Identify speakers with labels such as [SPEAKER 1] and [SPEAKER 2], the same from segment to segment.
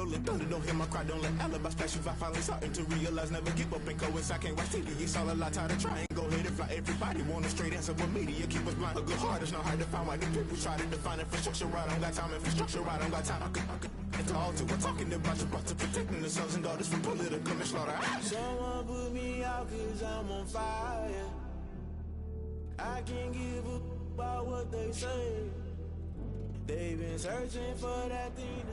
[SPEAKER 1] rolling thunder, don't hear my cry, don't let alibis flash. If I finally starting to realize, never give up and coincide. Can't watch TV, it's all a lot, tired of trying. Go ahead and fly. Everybody want a straight answer, but media keep us blind. A good heart is not hard to find. Why the people try to define infrastructure right? I don't got time, infrastructure right? I don't got time. I could it's all to. We're talking about your brother, protecting the sons and daughters from political slaughter. Someone put me out 'cause I'm on fire. I can't give a about what they say. They've been searching for that thing.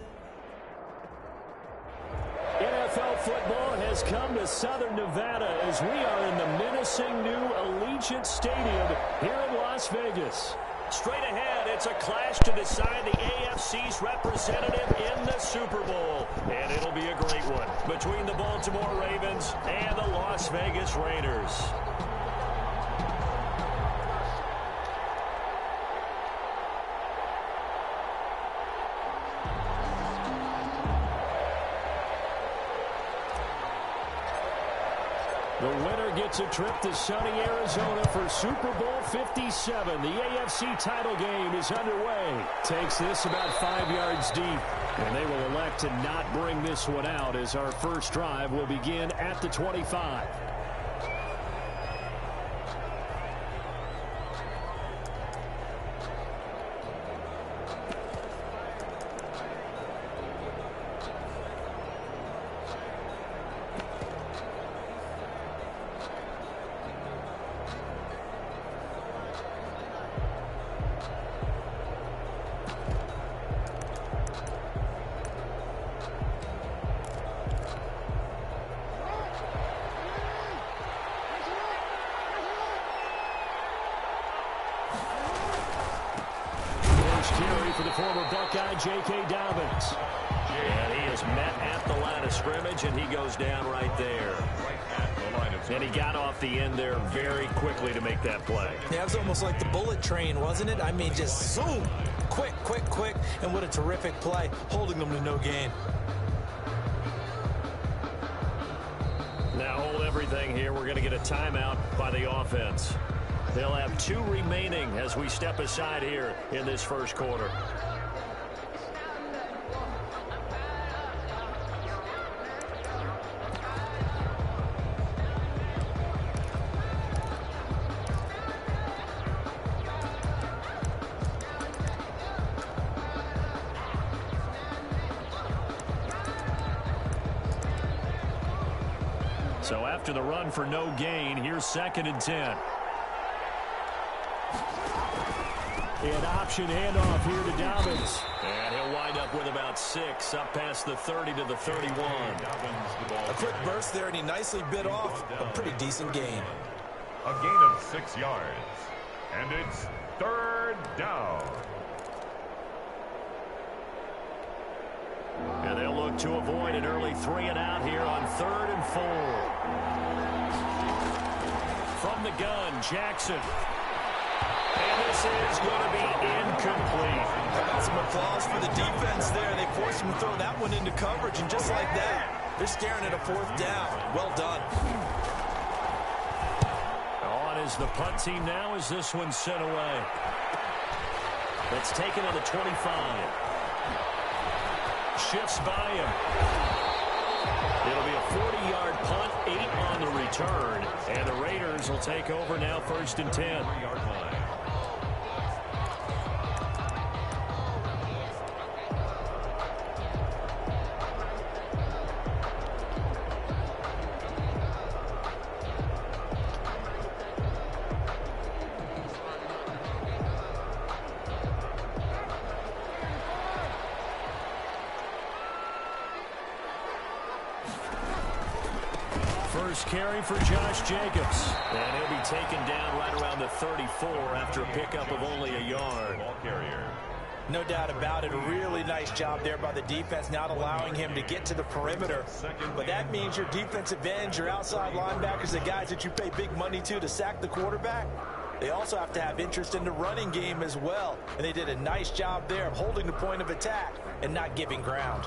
[SPEAKER 2] NFL football has come to Southern Nevada as we are in the menacing new Allegiant Stadium here in Las Vegas. Straight ahead, it's a clash to decide the AFC's representative in the Super Bowl. And it'll be a great one between the Baltimore Ravens and the Las Vegas Raiders. The winner gets a trip to sunny Arizona for Super Bowl 57. The AFC title game is underway. Takes this about 5 yards deep. And they will elect to not bring this one out as our first drive will begin at the 25. For the former Buckeye, J.K. Dobbins. And he is met at the line of scrimmage, and he goes down right there. And he got off the end there very quickly to make that play.
[SPEAKER 3] Yeah, it was almost like the bullet train, wasn't it? I mean, just zoom. Quick, quick, quick. And what a terrific play, holding them to no gain.
[SPEAKER 2] Now hold everything here. We're going to get a timeout by the offense. They'll have 2 remaining as we step aside here in this first quarter. So after the run for no gain, here's 2nd and 10. An option handoff here to Dobbins. And he'll wind up with about 6 up past the 30 to the 31.
[SPEAKER 3] A quick burst there, and he nicely bit off a pretty decent gain.
[SPEAKER 4] A gain of 6 yards. And it's 3rd down.
[SPEAKER 2] And they'll look to avoid an early 3 and out here on 3rd and 4. From the gun, Jackson. And this is going to be incomplete.
[SPEAKER 3] How about some applause for the defense there? They forced him to throw that one into coverage, and just like that, they're staring at a 4th down. Well done.
[SPEAKER 2] On is the punt team now as this one's sent away. It's taken on the 25. Shifts by him. It'll be a 40-yard punt, 8 on the return. And the Raiders will take over now 1st and 10. First carry for Josh Jacobs. And he'll be taken down right around the 34 after a pickup of only a yard.
[SPEAKER 4] Ball carrier.
[SPEAKER 3] No doubt about it. A really nice job there by the defense, not allowing him to get to the perimeter. But that means your defensive ends, your outside linebackers, the guys that you pay big money to sack the quarterback, they also have to have interest in the running game as well. And they did a nice job there of holding the point of attack and not giving ground.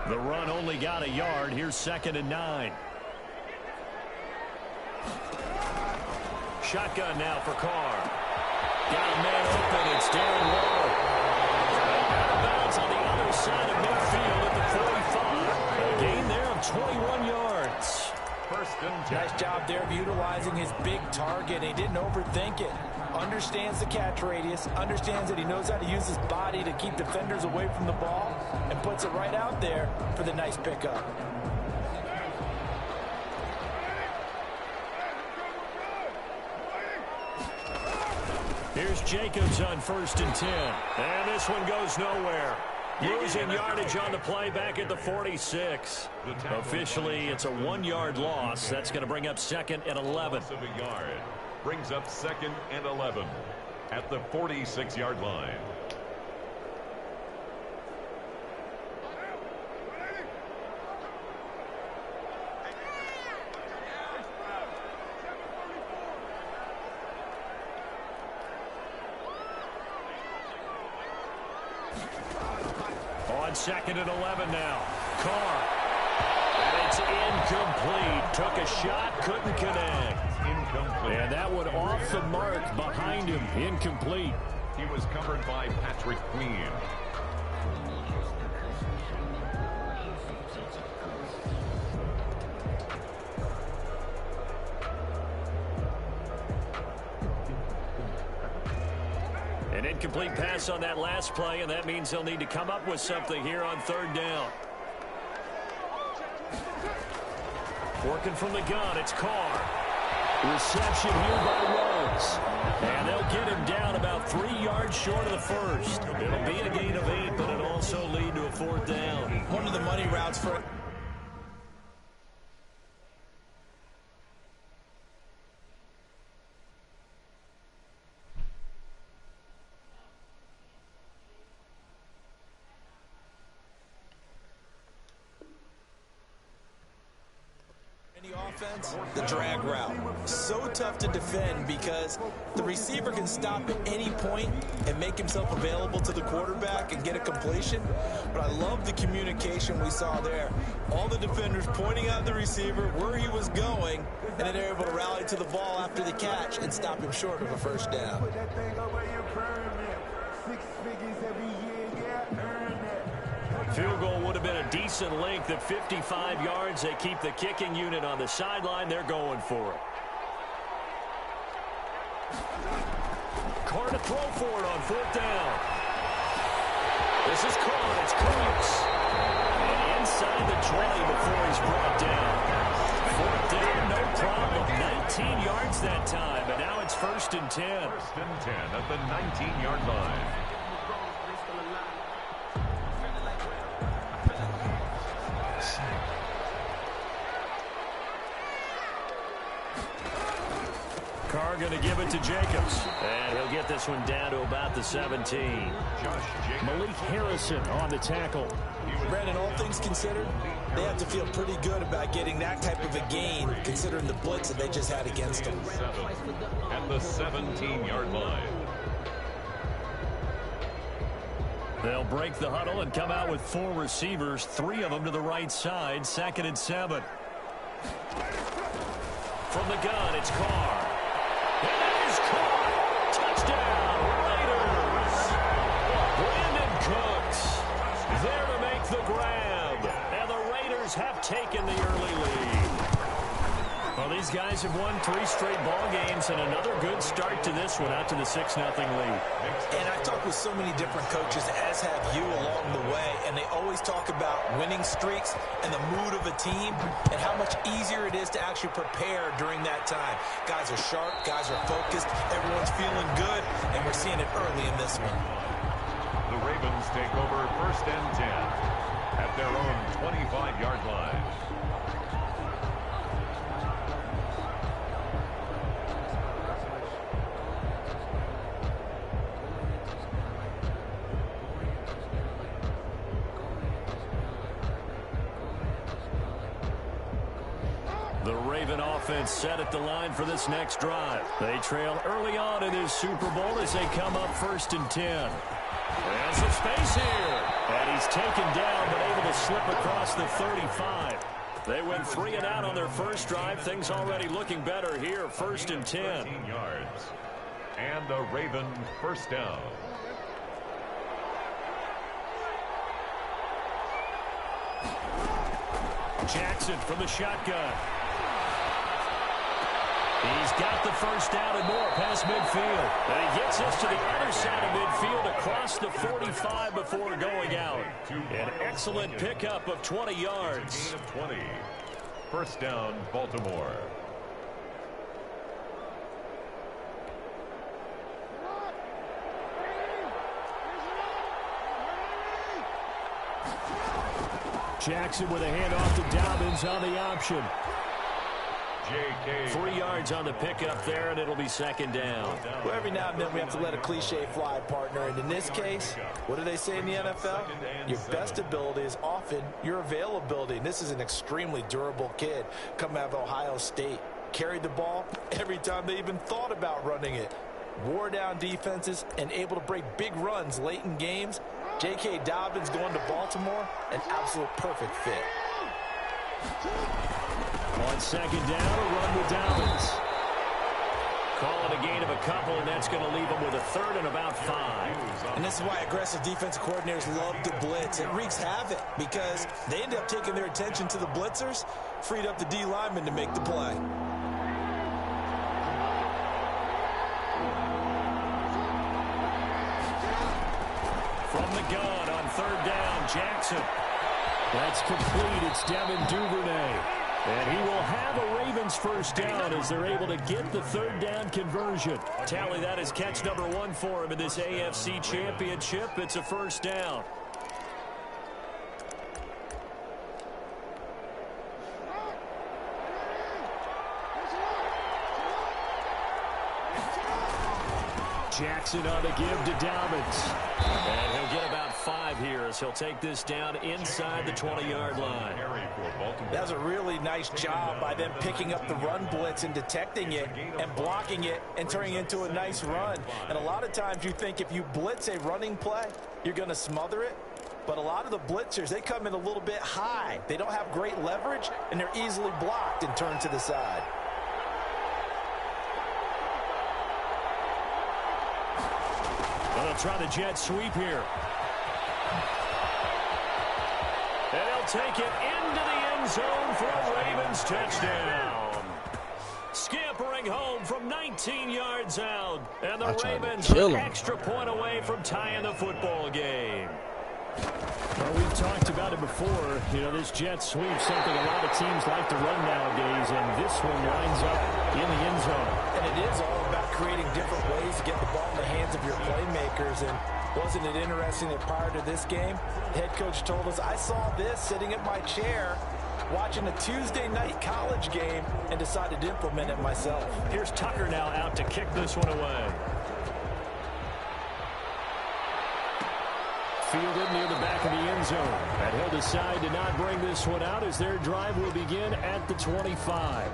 [SPEAKER 2] The run only got a yard. Here's 2nd and 9. Shotgun now for Carr. Got a man open. It's Darren Waller. Out of bounds on the
[SPEAKER 3] Nice job there of utilizing his big target. He didn't overthink it. Understands the catch radius, understands that he knows how to use his body to keep defenders away from the ball, and puts it right out there for the nice pickup.
[SPEAKER 2] Here's Jacobs on 1st and 10. And this one goes nowhere. Losing yardage on the play back at the 46. Officially, it's a 1-yard loss. That's going to bring up 2nd and 11.
[SPEAKER 4] Brings up 2nd and 11 at the 46-yard line.
[SPEAKER 2] On 2nd and 11 now. Carr. And it's incomplete. Took a shot, couldn't connect.
[SPEAKER 4] Incomplete.
[SPEAKER 2] And that one off the mark behind him. Incomplete.
[SPEAKER 4] He was covered by Patrick Queen.
[SPEAKER 2] An incomplete pass on that last play, and that means they'll need to come up with something here on 3rd down. Working from the gun, it's Carr. Reception here by Rhodes. And they'll get him down about 3 yards short of the first. It'll be a gain of 8, but it'll also lead to a 4th down.
[SPEAKER 3] One of the money routes for... offense, the drag route. So tough to defend because the receiver can stop at any point and make himself available to the quarterback and get a completion. But I love the communication we saw there. All the defenders pointing out the receiver where he was going, and then they're able to rally to the ball after the catch and stop him short of a 1st down.
[SPEAKER 2] Field goal would have been a decent length at 55 yards. They keep the kicking unit on the sideline. They're going for it. Carr to throw for it on 4th down. This is Carr. It's Cooks. And inside the 20 before he's brought down. 4th down, no problem. 19 yards that time. And now it's 1st and 10.
[SPEAKER 4] 1st and 10 at the 19-yard line.
[SPEAKER 2] Carr going to give it to Jacobs. And he'll get this one down to about the 17. Malik Harrison on the tackle.
[SPEAKER 3] Brandon, all things considered, they have to feel pretty good about getting that type of a gain considering the blitz that they just had against them.
[SPEAKER 4] At the 17-yard line.
[SPEAKER 2] They'll break the huddle and come out with 4 receivers, 3 of them to the right side. 2nd and 7. From the gun, it's Carr. And that is caught. Touchdown, Raiders. Brandon Cooks there to make the grab. And the Raiders have taken the early lead. Well, these guys have won 3 straight ball games and another good start to this one out to the 6-0 lead.
[SPEAKER 3] And I've talked with so many different coaches, as have you along the way, and they always talk about winning streaks and the mood of a team and how much easier it is to actually prepare during that time. Guys are sharp, guys are focused, everyone's feeling good, and we're seeing it early in this one.
[SPEAKER 4] The Ravens take over 1st and 10 at their own 25-yard line.
[SPEAKER 2] The Raven offense set at the line for this next drive. They trail early on in this Super Bowl as they come up 1st and 10. There's some space here. And he's taken down but able to slip across the 35. They went 3 and out on their first drive. Things already looking better here. 1st and 10.
[SPEAKER 4] 13 yards. And a Raven 1st down.
[SPEAKER 2] Jackson from the shotgun. He's got the first down and more past midfield. And he gets us to the other side of midfield across the 45 before going out. An excellent pickup of 20 yards.
[SPEAKER 4] Gain of 20. First down, Baltimore.
[SPEAKER 2] Jackson with a handoff to Dobbins on the option.
[SPEAKER 4] J.K.
[SPEAKER 2] 3 yards on the pickup there, and it'll be second down.
[SPEAKER 3] Well, every now and then we have to let a cliche fly, partner. And in this case, what do they say in the NFL? Your best ability is often your availability. And this is an extremely durable kid coming out of Ohio State. Carried the ball every time they even thought about running it. Wore down defenses and able to break big runs late in games. J.K. Dobbins going to Baltimore, an absolute perfect fit.
[SPEAKER 2] On second down, a run with Dobbins. Call it a gain of a couple, and that's going to leave him with a third and about 5.
[SPEAKER 3] And this is why aggressive defensive coordinators love to blitz. It wreaks havoc because they end up taking their attention to the blitzers, freed up the D lineman to make the play.
[SPEAKER 2] From the gun on third down, Jackson. That's complete. It's Devin Duvernay. And he will have a Ravens first down as they're able to get the third down conversion. Tally, that is catch number 1 for him in this AFC Championship. It's a first down. Jackson on the give to Dobbins. And he'll get about 5 here as he'll take this down inside the 20-yard line.
[SPEAKER 3] That was a really nice job by them picking up the run blitz and detecting it and blocking it and turning it into a nice run. And a lot of times you think if you blitz a running play, you're going to smother it. But a lot of the blitzers, they come in a little bit high. They don't have great leverage, and they're easily blocked and turned to the side.
[SPEAKER 2] Well, they'll try the jet sweep here. And he'll take it into the end zone for a Ravens touchdown. Scampering home from 19 yards out. And the Ravens are an extra point away from tying the football game. Well, we've talked about it before. You know, this jet sweep, something a lot of teams like to run nowadays, and this one lines up in the end zone.
[SPEAKER 3] And it is all about creating different ways to get the ball in the hands of your playmakers. And wasn't it interesting that prior to this game, the head coach told us, I saw this sitting in my chair watching a Tuesday night college game and decided to implement it myself.
[SPEAKER 2] Here's Tucker now out to kick this one away. Fielded near the back of the end zone. And he'll decide to not bring this one out as their drive will begin at the 25.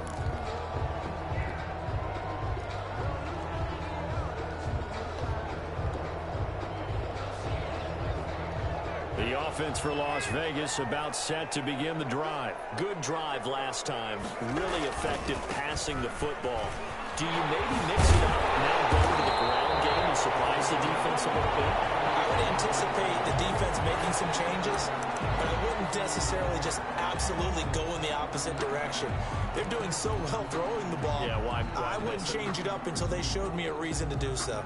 [SPEAKER 2] The offense for Las Vegas about set to begin the drive. Good drive last time. Really effective passing the football. Do you maybe mix it up now, go to the ground game and surprise the defense a little bit?
[SPEAKER 3] I would anticipate the defense making some changes, but I wouldn't necessarily just absolutely go in the opposite direction. They're doing so well throwing the ball.
[SPEAKER 2] Yeah, why
[SPEAKER 3] I wouldn't change it up until they showed me a reason to do so.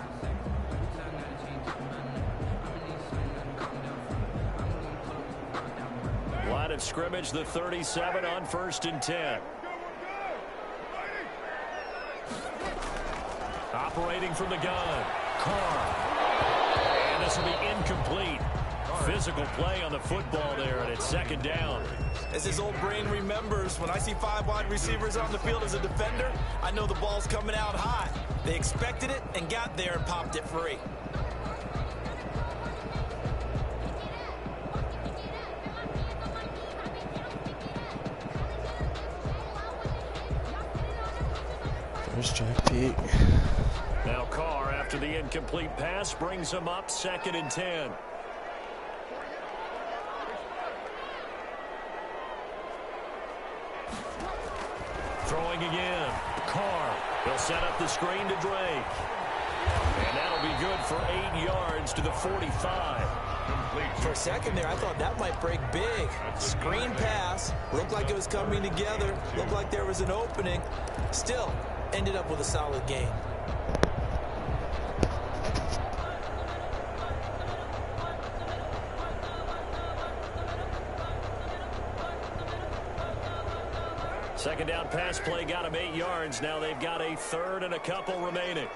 [SPEAKER 2] Line of scrimmage, the 37 on 1st and 10. Operating from the gun, Carr. And this will be incomplete. Physical play on the football there, and it's second down.
[SPEAKER 3] As his old brain remembers, when I see 5 wide receivers on the field as a defender, I know the ball's coming out hot. They expected it and got there and popped it free.
[SPEAKER 5] There's Jack Pete.
[SPEAKER 2] Now Carr, after the incomplete pass, brings him up 2nd and 10. Throwing again. Carr. He'll set up the screen to Drake. And that'll be good for 8 yards to the 45.
[SPEAKER 3] For a second there, I thought that might break big. Screen pass. Looked like it was coming together. Looked like there was an opening. Still, ended up with a solid gain.
[SPEAKER 2] Second down pass play got him 8 yards. Now they've got a third and a couple remaining.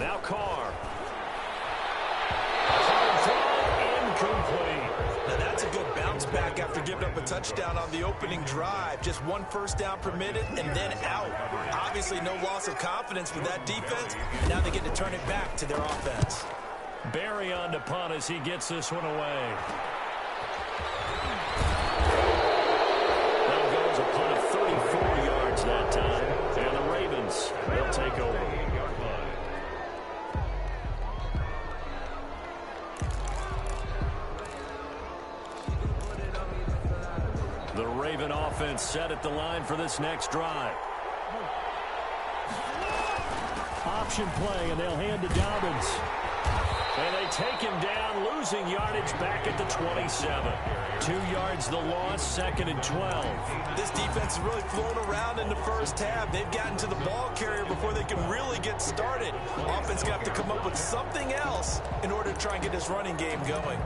[SPEAKER 2] Now Carr. Incomplete.
[SPEAKER 3] Now that's a good bounce back after giving up a touchdown on the opening drive. Just 1 first down permitted and then out. Obviously no loss of confidence with that defense. Now they get to turn it back to their offense.
[SPEAKER 2] Barry on to punt as he gets this one away. That goes a punt of 34 yards that time. And the Ravens will take over. The Raven offense set at the line for this next drive. Option play, and they'll hand to Dobbins. And they take him down, losing yardage back at the 27. 2 yards the loss, 2nd and 12.
[SPEAKER 3] This defense is really flown around in the first half. They've gotten to the ball carrier before they can really get started. Offense got to come up with something else in order to try and get this running game going.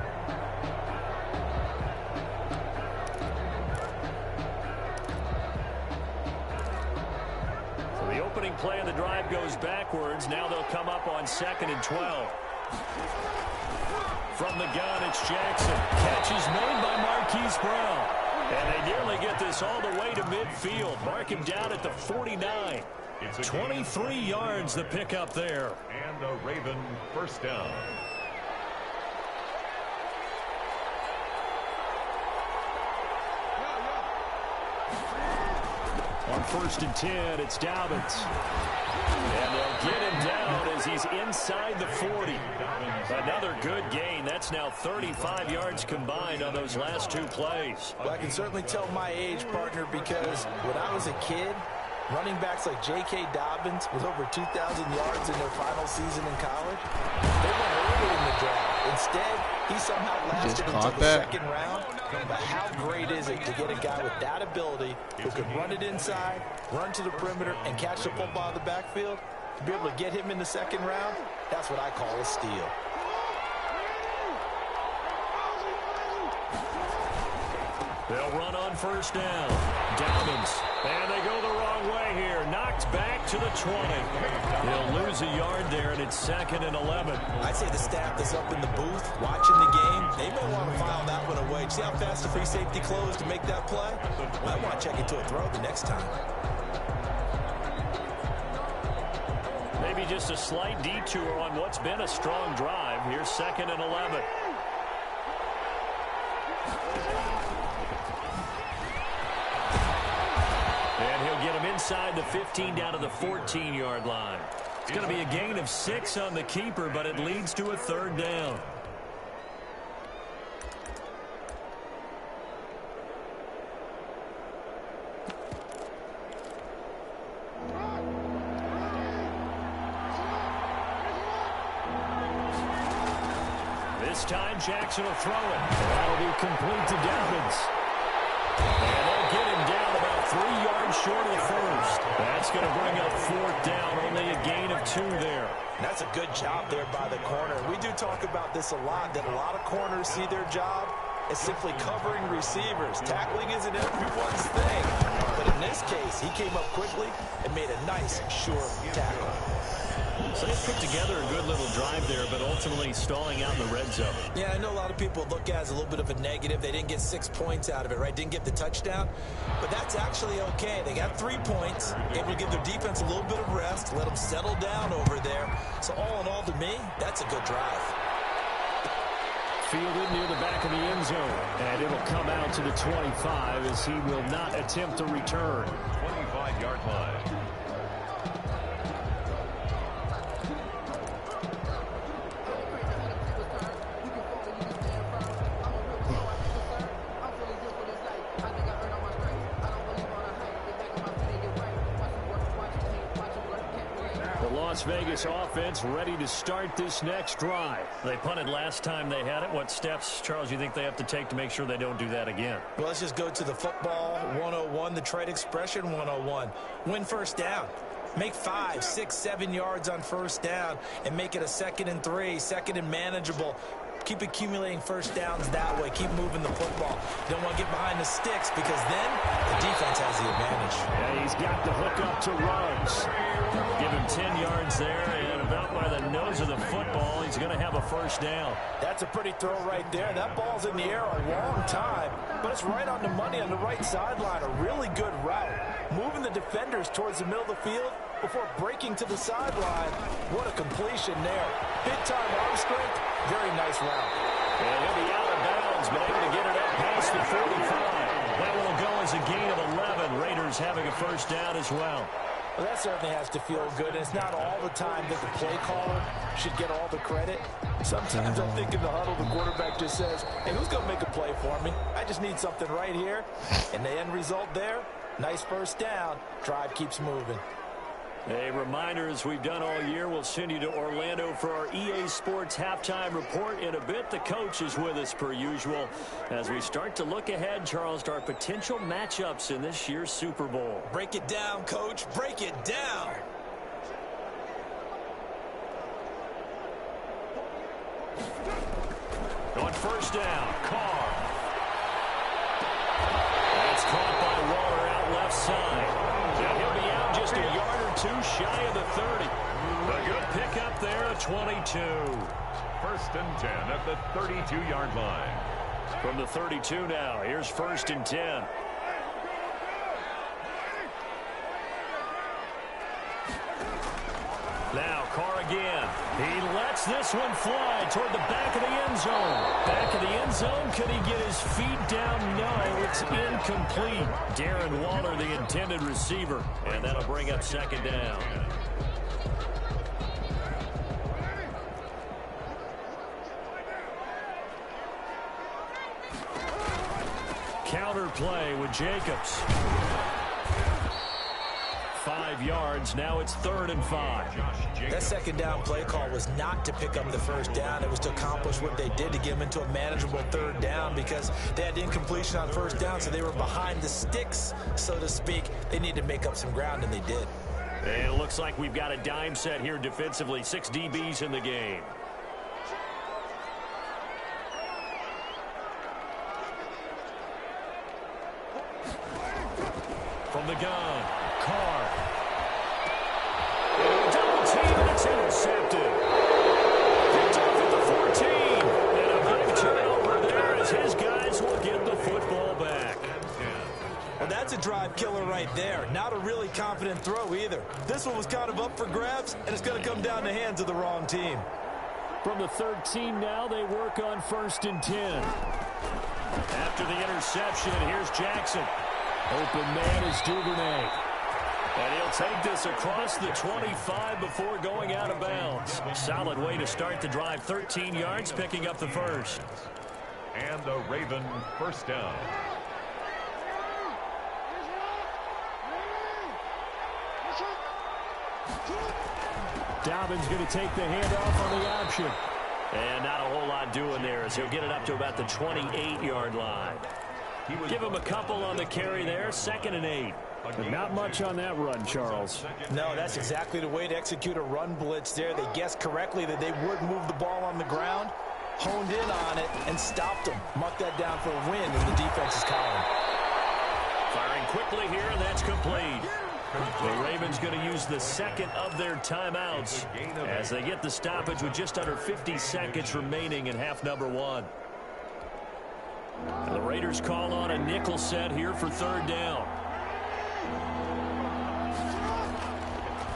[SPEAKER 2] The opening play of the drive goes backwards. Now they'll come up on 2nd and 12. From the gun, it's Jackson. Catch is made by Marquise Brown. And they nearly get this all the way to midfield. Mark him down at the 49. 23 yards the pickup there.
[SPEAKER 4] And a Raven first down.
[SPEAKER 2] On 1st and 10, it's Dobbins. And they'll get him down as he's inside the 40. Another good gain. That's now 35 yards combined on those last 2 plays.
[SPEAKER 3] Well, I can certainly tell my age, partner, because when I was a kid, running backs like J.K. Dobbins with over 2,000 yards in their final season in college, they went early in the draft. Instead, he somehow lasted until the 2nd round. But how great is it to get a guy with that ability who can run it inside, run to the perimeter, and catch the football in the backfield? To be able to get him in the 2nd round, that's what I call a steal.
[SPEAKER 2] They'll run on 1st down. Dobbins. And they go the wrong way here. Knocked back to the 20. He'll lose a yard there, and it's 2nd and 11.
[SPEAKER 3] I'd say the staff that's up in the booth watching the game, they may want to file that one away. See how fast the free safety closed to make that play? Might want to check into a throw the next time.
[SPEAKER 2] Maybe just a slight detour on what's been a strong drive. Here's 2nd and 11. And he'll get him inside the 15 down to the 14-yard line. It's going to be a gain of 6 on the keeper, but it leads to a 3rd down. This time Jackson will throw it. That'll be complete to Dobbins. And they'll get him down about 3 yards short of the 1st. That's going to bring up 4th down. Only a gain of 2 there.
[SPEAKER 3] That's a good job there by the corner. We do talk about this a lot, that a lot of corners see their job as simply covering receivers. Tackling isn't everyone's thing. But in this case, he came up quickly and made a nice, sure tackle.
[SPEAKER 2] So they put together a good little drive there, but ultimately stalling out in the red zone.
[SPEAKER 3] Yeah, I know a lot of people look at it as a little bit of a negative. They didn't get 6 points out of it, right? Didn't get the touchdown. But that's actually okay. They got 3 points, able to give their defense a little bit of rest, let them settle down over there. So all in all, to me, that's a good drive.
[SPEAKER 2] Fielded near the back of the end zone. And it'll come out to the 25 as he will not attempt to return.
[SPEAKER 4] 25-yard line.
[SPEAKER 2] Las Vegas offense ready to start this next drive. They punted last time they had it. What steps, Charles, you think they have to take to make sure they don't do that again?
[SPEAKER 3] Well, let's just go to the football 101, the trade expression 101. Win first down. Make 5, 6, 7 yards on first down and make it a 2nd and 3, 2nd and manageable. Keep accumulating first downs that way. Keep moving the football. You don't want to get behind the sticks because then the defense has the advantage.
[SPEAKER 2] Yeah, he's got the hook up to Ruggs. Give him 10 yards there, and about by the nose of the football, he's going to have a first down.
[SPEAKER 3] That's a pretty throw right there. That ball's in the air a long time, but it's right on the money on the right sideline. A really good route. Moving the defenders towards the middle of the field before breaking to the sideline. What a completion there. Big-time arm strength. Very nice route.
[SPEAKER 2] And he'll be out of bounds, but able to get it up past the 45. That will go as a gain of 11. Raiders having a first down as well.
[SPEAKER 3] Well, that certainly has to feel good. And it's not all the time that the play caller should get all the credit. Sometimes I think in the huddle, the quarterback just says, hey, who's going to make a play for me? I just need something right here. And the end result there, nice first down. Drive keeps moving.
[SPEAKER 2] A reminder, as we've done all year, we'll send you to Orlando for our EA Sports halftime report in a bit. The coach is with us per usual as we start to look ahead, Charles, to our potential matchups in this year's Super Bowl.
[SPEAKER 3] Break it down, Coach. Break it down.
[SPEAKER 2] On first down, Carr. That's caught by Waller out left side. Now he'll be out just a yard or two shy of the 30. A good pickup there at 22.
[SPEAKER 4] 1st and 10 at the 32-yard line.
[SPEAKER 2] From the 32 now, here's 1st and 10. Now Carr again. He lets this one fly toward the back of the end zone. Back of the end zone. Could he get his feet down? No, it's incomplete. Darren Waller, the intended receiver. And that'll bring up 2nd down. Counter play with Jacobs. 5 yards. Now it's 3rd and 5.
[SPEAKER 3] That 2nd down play call was not to pick up the first down. It was to accomplish what they did to get them into a manageable 3rd down because they had incompletion on first down, so they were behind the sticks, so to speak. They needed to make up some ground, and they did.
[SPEAKER 2] And it looks like we've got a dime set here defensively. 6 DBs in the game. From the gun, Carr. Double team, and it's intercepted. Picked off at the 14. And a big turnover there as his guys will get the football back.
[SPEAKER 3] Well, that's a drive killer right there. Not a really confident throw either. This one was kind of up for grabs, and it's going to come down the hands of the wrong team.
[SPEAKER 2] From the 13 now, they work on 1st and 10. After the interception, here's Jackson. Open man is Duvernay. And he'll take this across the 25 before going out of bounds. Solid way to start the drive. 13 yards, picking up the first.
[SPEAKER 4] And the Raven first down.
[SPEAKER 2] Dobbins going to take the handoff on the option. And not a whole lot doing there as he'll get it up to about the 28-yard line. Give him a couple on the carry there. 2nd and 8. But not much on that run, Charles.
[SPEAKER 3] No, that's exactly the way to execute a run blitz there. They guessed correctly that they would move the ball on the ground, honed in on it, and stopped them. Marked that down for a win in the defense's column.
[SPEAKER 2] Firing quickly here, and that's complete. The Ravens going to use the 2nd of their timeouts as they get the stoppage with just under 50 seconds remaining in half number 1. And the Raiders call on a nickel set here for 3rd down.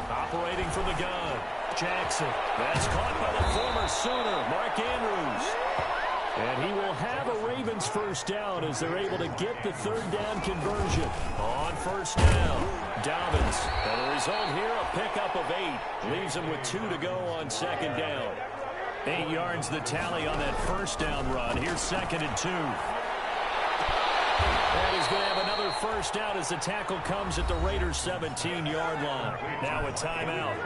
[SPEAKER 2] Operating from the gun, Jackson. That's caught by the former Sooner, Mark Andrews. And he will have a Ravens first down as they're able to get the 3rd down conversion. On 1st down, Dobbins. And the result here, a pickup of 8. Leaves him with 2 to go on 2nd down. 8 yards the tally on that 1st down run. Here's 2nd and 2. And he's going to have another first down as the tackle comes at the Raiders' 17-yard line. Now a timeout.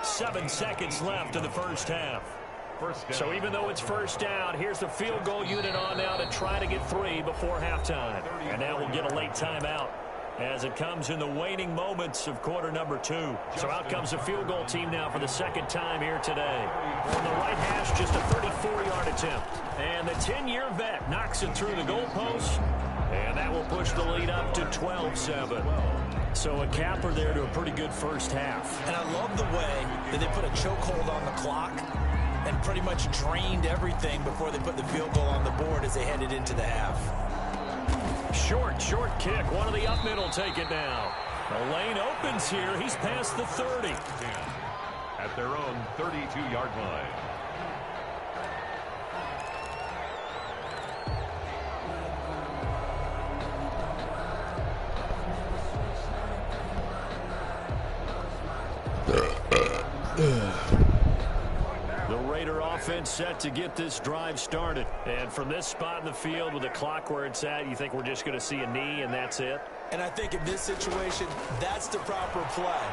[SPEAKER 2] 7 seconds left in the first half. So even though it's first down, here's the field goal unit on now to try to get 3 before halftime. And now we'll get a late timeout as it comes in the waning moments of quarter number 2. So out comes the field goal team now for the second time here today. From the right hash, just a 34-yard attempt. And the 10-year vet knocks it through the goalpost. And that will push the lead up to 12-7. So a capper there to a pretty good first half.
[SPEAKER 3] And I love the way that they put a chokehold on the clock and pretty much drained everything before they put the field goal on the board as they headed into the half.
[SPEAKER 2] Short kick. One of the up middle take it now. The lane opens here. He's past the 30.
[SPEAKER 4] At their own 32-yard line.
[SPEAKER 2] The Raider offense set to get this drive started. And from this spot in the field with the clock where it's at, you think we're just going to see a knee and that's it?
[SPEAKER 3] And I think in this situation, that's the proper play.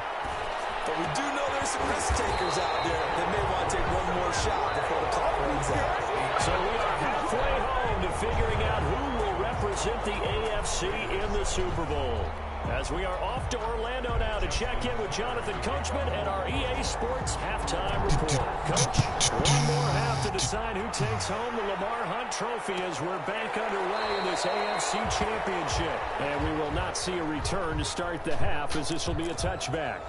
[SPEAKER 3] But we do know there's some risk takers out there that may want to take one more shot before the clock runs out.
[SPEAKER 2] So we are halfway home to figuring out who will represent the AFC in the Super Bowl. As we are off to Orlando now to check in with Jonathan Coachman and our EA Sports halftime report. Coach, one more half to decide who takes home the Lamar Hunt Trophy as we're back underway in this AFC Championship. And we will not see a return to start the half as this will be a touchback.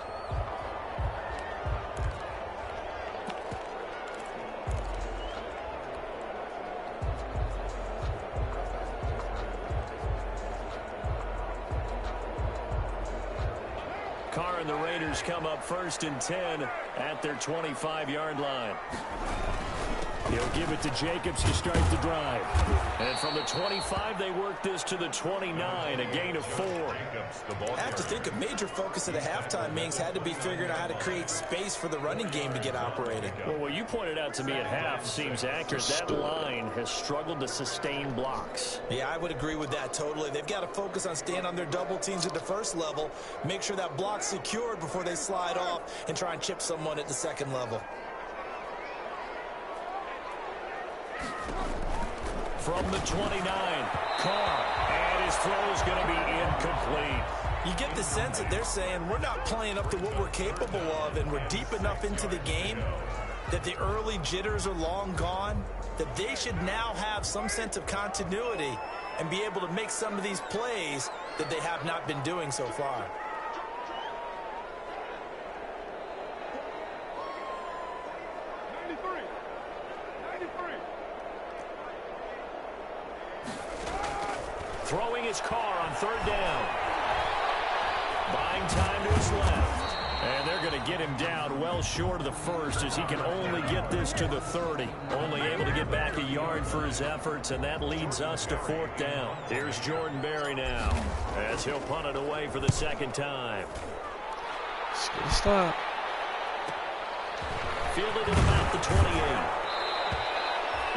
[SPEAKER 2] Carr and the Raiders come up 1st and 10 at their 25-yard line. He'll give it to Jacobs to start the drive. And from the 25, they work this to the 29, a gain of 4.
[SPEAKER 3] I have to think a major focus of the halftime meetings had to be figuring out how to create space for the running game to get operating.
[SPEAKER 2] Well, what you pointed out to me at half seems accurate. That line has struggled to sustain blocks.
[SPEAKER 3] Yeah, I would agree with that totally. They've got to focus on staying on their double teams at the first level, make sure that block's secured before they slide off and try and chip someone at the second level.
[SPEAKER 2] From the 29, Carr, and his throw is going to be incomplete.
[SPEAKER 3] You get the sense that they're saying we're not playing up to what we're capable of, and we're deep enough into the game that the early jitters are long gone, that they should now have some sense of continuity and be able to make some of these plays that they have not been doing so far.
[SPEAKER 2] Throwing his Carr on 3rd down. Buying time to his left. And they're going to get him down well short of the first as he can only get this to the 30. Only able to get back a yard for his efforts, and that leads us to 4th down. Here's Jordan Berry now as he'll punt it away for the 2nd time.
[SPEAKER 5] Stop.
[SPEAKER 2] Fielded at about the 28.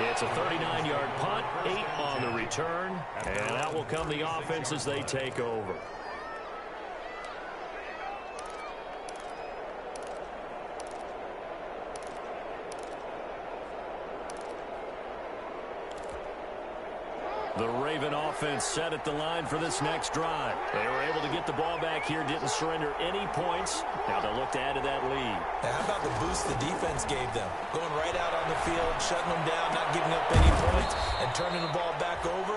[SPEAKER 2] It's a 39-yard punt, 8 on the return, and out will come the offense as they take over. The Raven offense set at the line for this next drive. They were able to get the ball back here, didn't surrender any points. Now they'll look to add to that lead.
[SPEAKER 3] Now, how about the boost the defense gave them? Going right out on the field, shutting them down, not giving up any points, and turning the ball back over.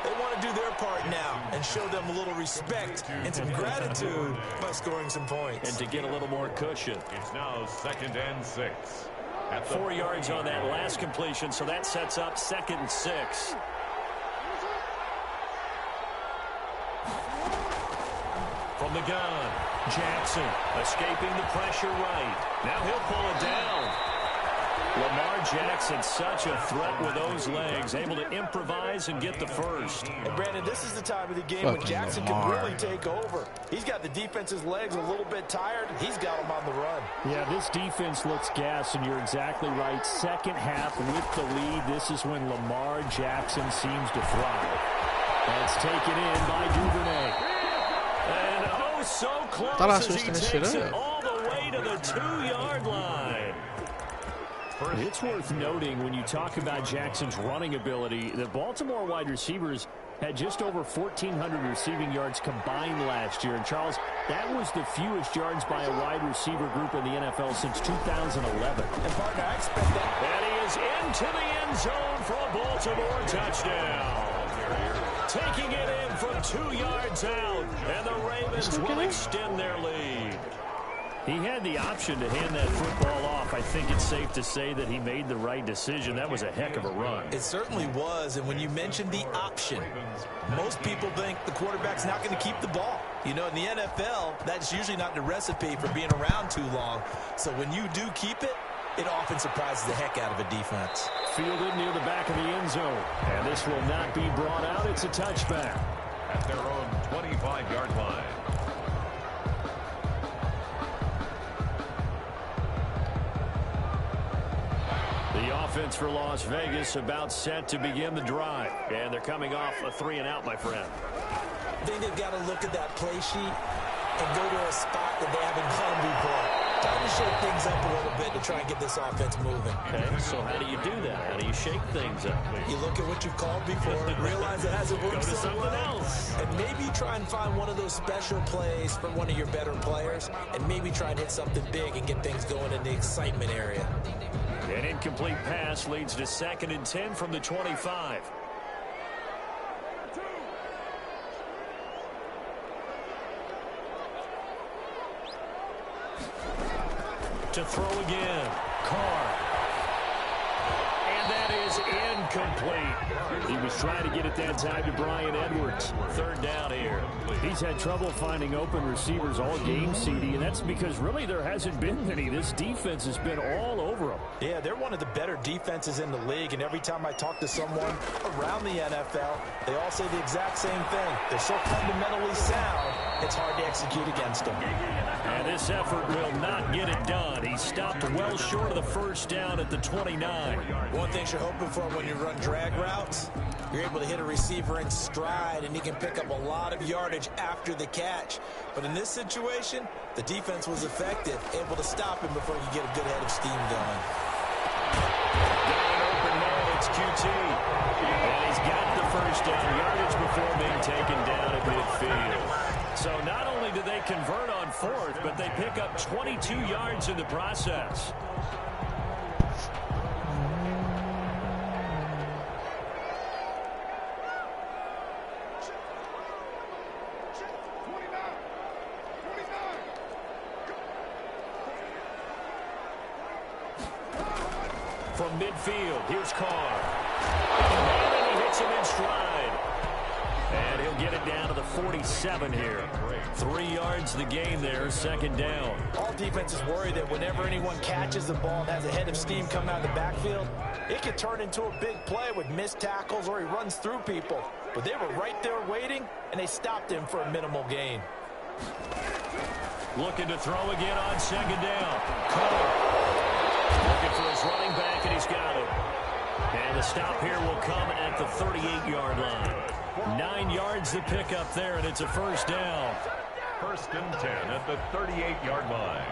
[SPEAKER 3] They want to do their part now and show them a little respect and some gratitude by scoring some points.
[SPEAKER 2] And to get a little more cushion.
[SPEAKER 4] It's now 2nd and 6.
[SPEAKER 2] 4 yards on that last completion, so that sets up 2nd and 6. From the gun, Jackson escaping the pressure right. Now he'll pull it down. Lamar Jackson, such a threat with those legs, able to improvise and get the first.
[SPEAKER 3] And Brandon, this is the time of the game when Jackson can really take over. He's got the defense's legs a little bit tired. He's got them on the run.
[SPEAKER 2] Yeah, this defense looks gassed, and you're exactly right. Second half with the lead, this is when Lamar Jackson seems to thrive. That's taken in by Duvernay. And oh, so close as he takes it all the way to the 2-yard line. It's worth noting when you talk about Jackson's running ability that Baltimore wide receivers had just over 1,400 receiving yards combined last year. And, Charles, that was the fewest yards by a wide receiver group in the NFL since 2011.
[SPEAKER 3] And, partner, I expect that.
[SPEAKER 2] And he is into the end zone for a Baltimore touchdown. Taking it in from 2 yards out. And the Ravens will extend their lead. He had the option to hand that football off. I think it's safe to say that he made the right decision. That was a heck of a run.
[SPEAKER 3] It certainly was. And when you mentioned the option, most people think the quarterback's not going to keep the ball. You know, in the NFL, that's usually not the recipe for being around too long. So when you do keep it, it often surprises the heck out of a defense.
[SPEAKER 2] Fielded near the back of the end zone. And this will not be brought out. It's a touchback.
[SPEAKER 4] At their own 25-yard line.
[SPEAKER 2] The offense for Las Vegas about set to begin the drive. And they're coming off a 3-and-out, my friend.
[SPEAKER 3] I think they've got to look at that play sheet and go to a spot that they haven't gone before. Time to shake things up a little bit to try and get this offense moving.
[SPEAKER 2] Okay, so how do you do that? How do you shake things up?
[SPEAKER 3] You look at what you've called before, realize it hasn't worked
[SPEAKER 2] Go to
[SPEAKER 3] so
[SPEAKER 2] something
[SPEAKER 3] well,
[SPEAKER 2] else.
[SPEAKER 3] and maybe try and find one of those special plays from one of your better players, and maybe try and hit something big and get things going in the excitement area.
[SPEAKER 2] An incomplete pass leads to 2nd and 10 from the 25. To throw again. Carr. And that is incomplete. He was trying to get it that time to Bryan Edwards. 3rd down here. He's had trouble finding open receivers all game, CD, and that's because really there hasn't been any. This defense has been all over them.
[SPEAKER 3] Yeah, they're one of the better defenses in the league, and every time I talk to someone around the NFL, they all say the exact same thing. They're so fundamentally sound, it's hard to execute against them.
[SPEAKER 2] And this effort will not get it done. He stopped well short of the 1st down at the 29.
[SPEAKER 3] One thing you're hoping for when you run drag routes, you're able to hit a receiver in stride, and he can pick up a lot of yardage after the catch. But in this situation, the defense was effective, able to stop him before you get a good head of steam going.
[SPEAKER 2] Got an open man, it's QT. And he's got the 1st down yardage before being taken down at midfield. So not only do they convert on 4th, but they pick up 22 yards in the process. From midfield, here's Carr. And he hits him in stride. And he'll get it down to the 47 here. 3 yards the gain there, 2nd down.
[SPEAKER 3] All defenses worry that whenever anyone catches the ball and has a head of steam come out of the backfield, it could turn into a big play with missed tackles or he runs through people. But they were right there waiting, and they stopped him for a minimal gain.
[SPEAKER 2] Looking to throw again on 2nd down. Carr. Looking for his running back, and he's got him. And the stop here will come at the 38-yard line. 9 yards to pick up there, and it's a 1st down.
[SPEAKER 4] 1st and 10 at the 38-yard line.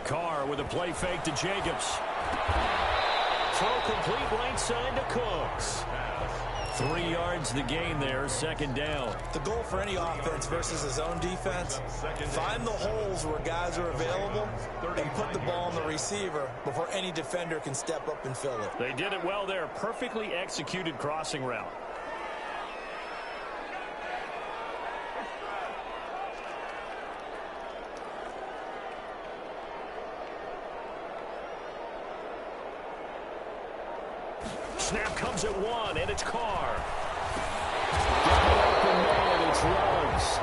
[SPEAKER 2] Carr with a play fake to Jacobs. Throw complete right side to Cooks. 3 yards the gain there, 2nd down.
[SPEAKER 3] The goal for any offense versus his own defense, find the holes where guys are available and put the ball on the receiver before any defender can step up and fill it.
[SPEAKER 2] They did it well there. Perfectly executed crossing route. Snap comes at 1, and it's Carr. Got an open man, it's Ruggs.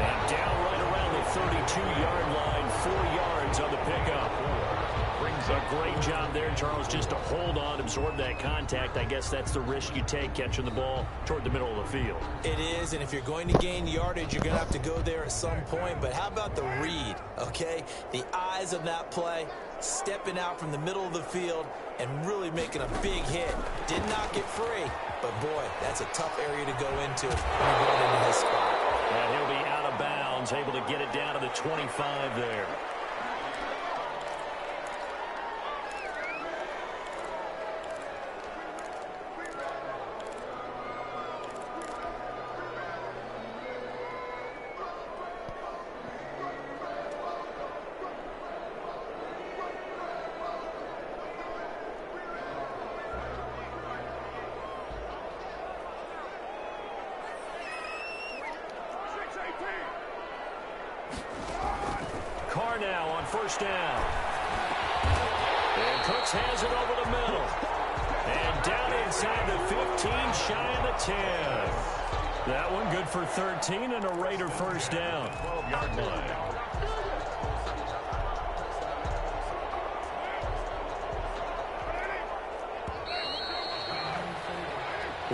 [SPEAKER 2] And down right around the 32-yard line, 4 yards on the pickup.
[SPEAKER 4] brings
[SPEAKER 2] A
[SPEAKER 4] up
[SPEAKER 2] great job there, Charles, just to hold on, absorb that contact. I guess that's the risk you take catching the ball toward the middle of the field.
[SPEAKER 3] It is, and if you're going to gain yardage, you're going to have to go there at some point. But how about the read, okay? The eyes of that play, stepping out from the middle of the field and really making a big hit. Did not get free, but boy, that's a tough area to go into when you're going into this spot.
[SPEAKER 2] And he'll be out of bounds, able to get it down to the 25 there. Now on first down. And Cooks has it over the middle. And down inside the 15, shy of the 10. That one good for 13 and a Raider first down.
[SPEAKER 4] 12-yard line.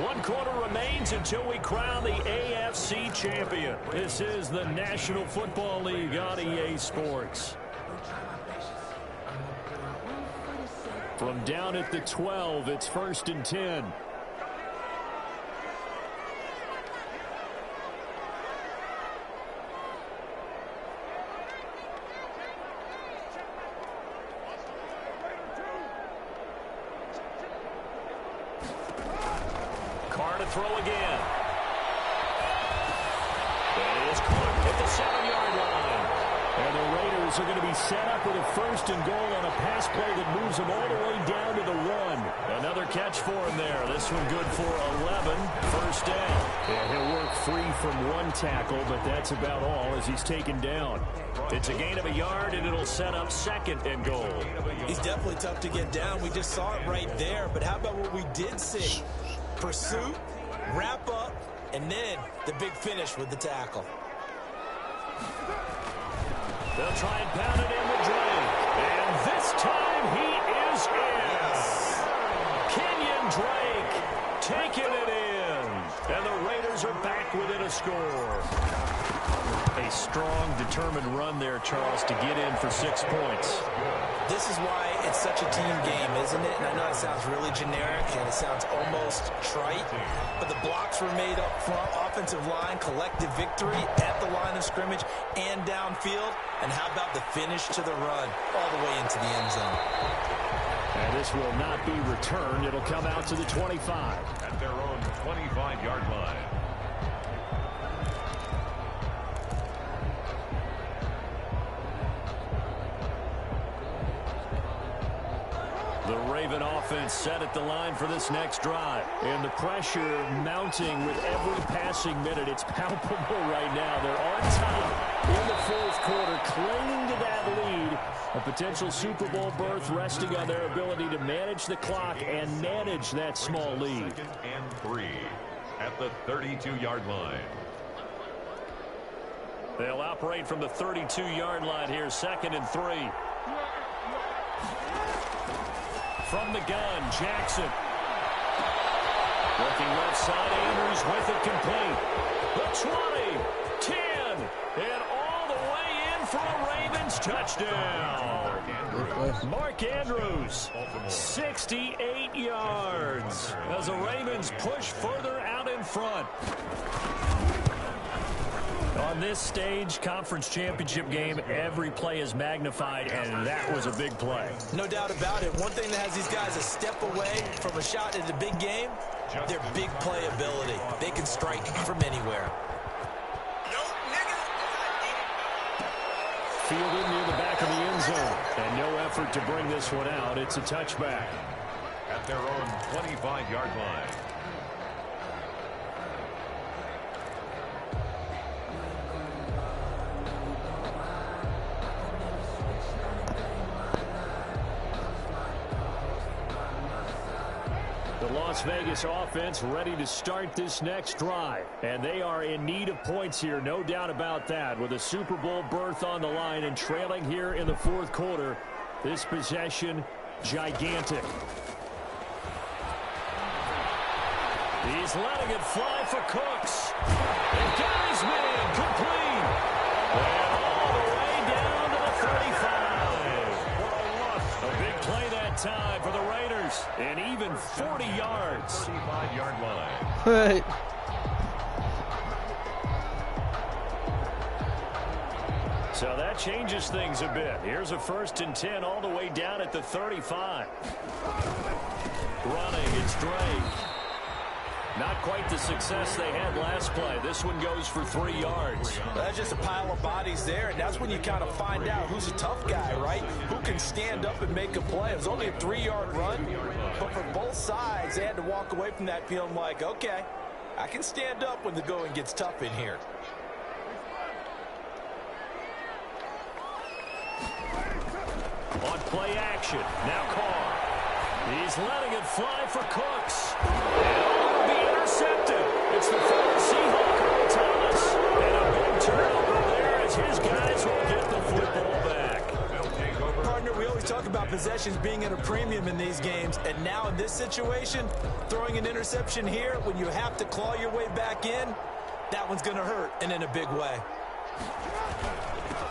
[SPEAKER 2] One quarter remains until we crown the AFC champion. This is the National Football League on EA Sports. From down at the 12, it's 1st and 10. Carr to throw again. That is caught at the 7-yard line. And the Raiders are going to be set up with a 1st and goal on a pass play that moves them all the way down to the 1. Another catch for him there. This one good for 11. First down. And he'll work free from one tackle, but that's about all as he's taken down. It's a gain of a yard, and it'll set up 2nd and goal.
[SPEAKER 3] He's definitely tough to get down. We just saw it right there. But how about what we did see? Pursuit, wrap up, and then the big finish with the tackle.
[SPEAKER 2] They'll try and pound it in with Drake. And this time he is in. Kenyon Drake taking it in. And the Raiders are back within a score. A strong, determined run there, Charles, to get in for 6 points.
[SPEAKER 3] This is why it's such a team game, isn't it? And I know it sounds really generic and it sounds almost trite, but the blocks were made up front, offensive line, collective victory at the line of scrimmage and downfield. And how about the finish to the run all the way into the end zone?
[SPEAKER 2] And this will not be returned. It'll come out to the 25.
[SPEAKER 4] At their own 25-yard line.
[SPEAKER 2] The Raven offense set at the line for this next drive. And the pressure mounting with every passing minute. It's palpable right now. They're on top in the 4th quarter, clinging to that lead. A potential Super Bowl berth resting on their ability to manage the clock and manage that small lead.
[SPEAKER 4] 2nd and 3 at the 32-yard line.
[SPEAKER 2] They'll operate from the 32-yard line here, 2nd and 3. From the gun, Jackson. Working left side, Andrews with it complete. The 20, 10, and all the way in for a Ravens touchdown. Mark Andrews, 68 yards as the Ravens push further out in front. On this stage, conference championship game, every play is magnified, and that was a big play.
[SPEAKER 3] No doubt about it. One thing that has these guys a step away from a shot at a big game, their big play ability. They can strike from anywhere.
[SPEAKER 2] Fielded near the back of the end zone, and no effort to bring this one out. It's a touchback.
[SPEAKER 4] At their own 25-yard line.
[SPEAKER 2] The Las Vegas offense ready to start this next drive. And they are in need of points here, no doubt about that. With a Super Bowl berth on the line and trailing here in the 4th quarter, This possession, gigantic. He's letting it fly for Cooks. And got his man complete. And all the way down to the 35. A big play that time for the Raiders. And even 40 yards.
[SPEAKER 4] 35-yard line.
[SPEAKER 5] Right.
[SPEAKER 2] So that changes things a bit. Here's a 1st and 10 all the way down at the 35. Running, it's Drake. Not quite the success they had last play. This one goes for 3 yards.
[SPEAKER 3] That's just a pile of bodies there, and that's when you kind of find out who's a tough guy, right? Who can stand up and make a play. It was only a 3-yard run, but for both sides, they had to walk away from that feeling like, okay, I can stand up when the going gets tough in here.
[SPEAKER 2] On play action, now Carr. He's letting it fly for Cooks. And will be intercepted. It's the former Seahawk, Earl Thomas. And a big turnover there as his guys will get the football back.
[SPEAKER 3] Partner, we always talk about possessions being at a premium in these games. And now in this situation, throwing an interception here when you have to claw your way back in, that one's going to hurt, and in a big way.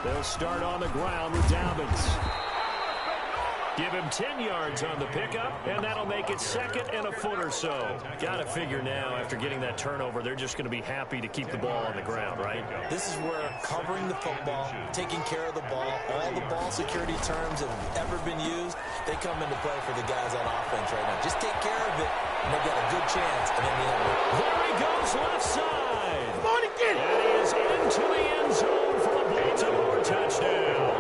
[SPEAKER 2] They'll start on the ground with Dobbins. Give him 10 yards on the pickup, and that'll make it 2nd and a foot or so. Got to figure now, after getting that turnover, they're just going to be happy to keep the ball on the ground, right?
[SPEAKER 3] This is where covering the football, taking care of the ball, all the ball security terms that have ever been used, they come into play for the guys on offense right now. Just take care of it, and they've got a good chance. And then
[SPEAKER 2] there he goes, left side. Come on again. And he is into the end zone for a Baltimore touchdown.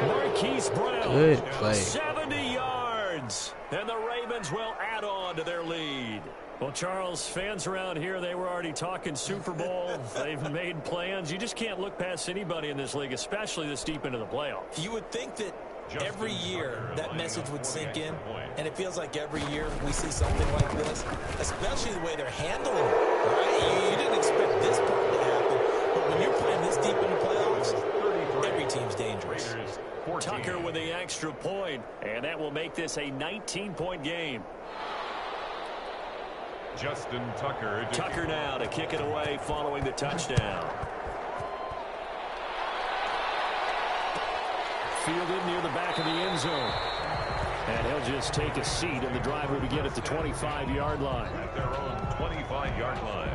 [SPEAKER 2] Marquise Brown,
[SPEAKER 5] good play.
[SPEAKER 2] 70 yards, and the Ravens will add on to their lead. Well, Charles, fans around here, they were already talking Super Bowl. They've made plans. You just can't look past anybody in this league, especially this deep into the playoffs.
[SPEAKER 3] You would think that every year that message would sink in, and it feels like every year we see something like this, especially the way they're handling it, right? You didn't expect this part to happen, but when you're playing this deep in the playoffs, every team's dangerous.
[SPEAKER 2] Tucker with the extra point, and that will make this a 19-point game.
[SPEAKER 4] Justin Tucker.
[SPEAKER 2] Tucker now to kick it away following the touchdown. Fielded near the back of the end zone. And he'll just take a seat, and the drive will begin at the 25-yard line.
[SPEAKER 4] At their own 25-yard line.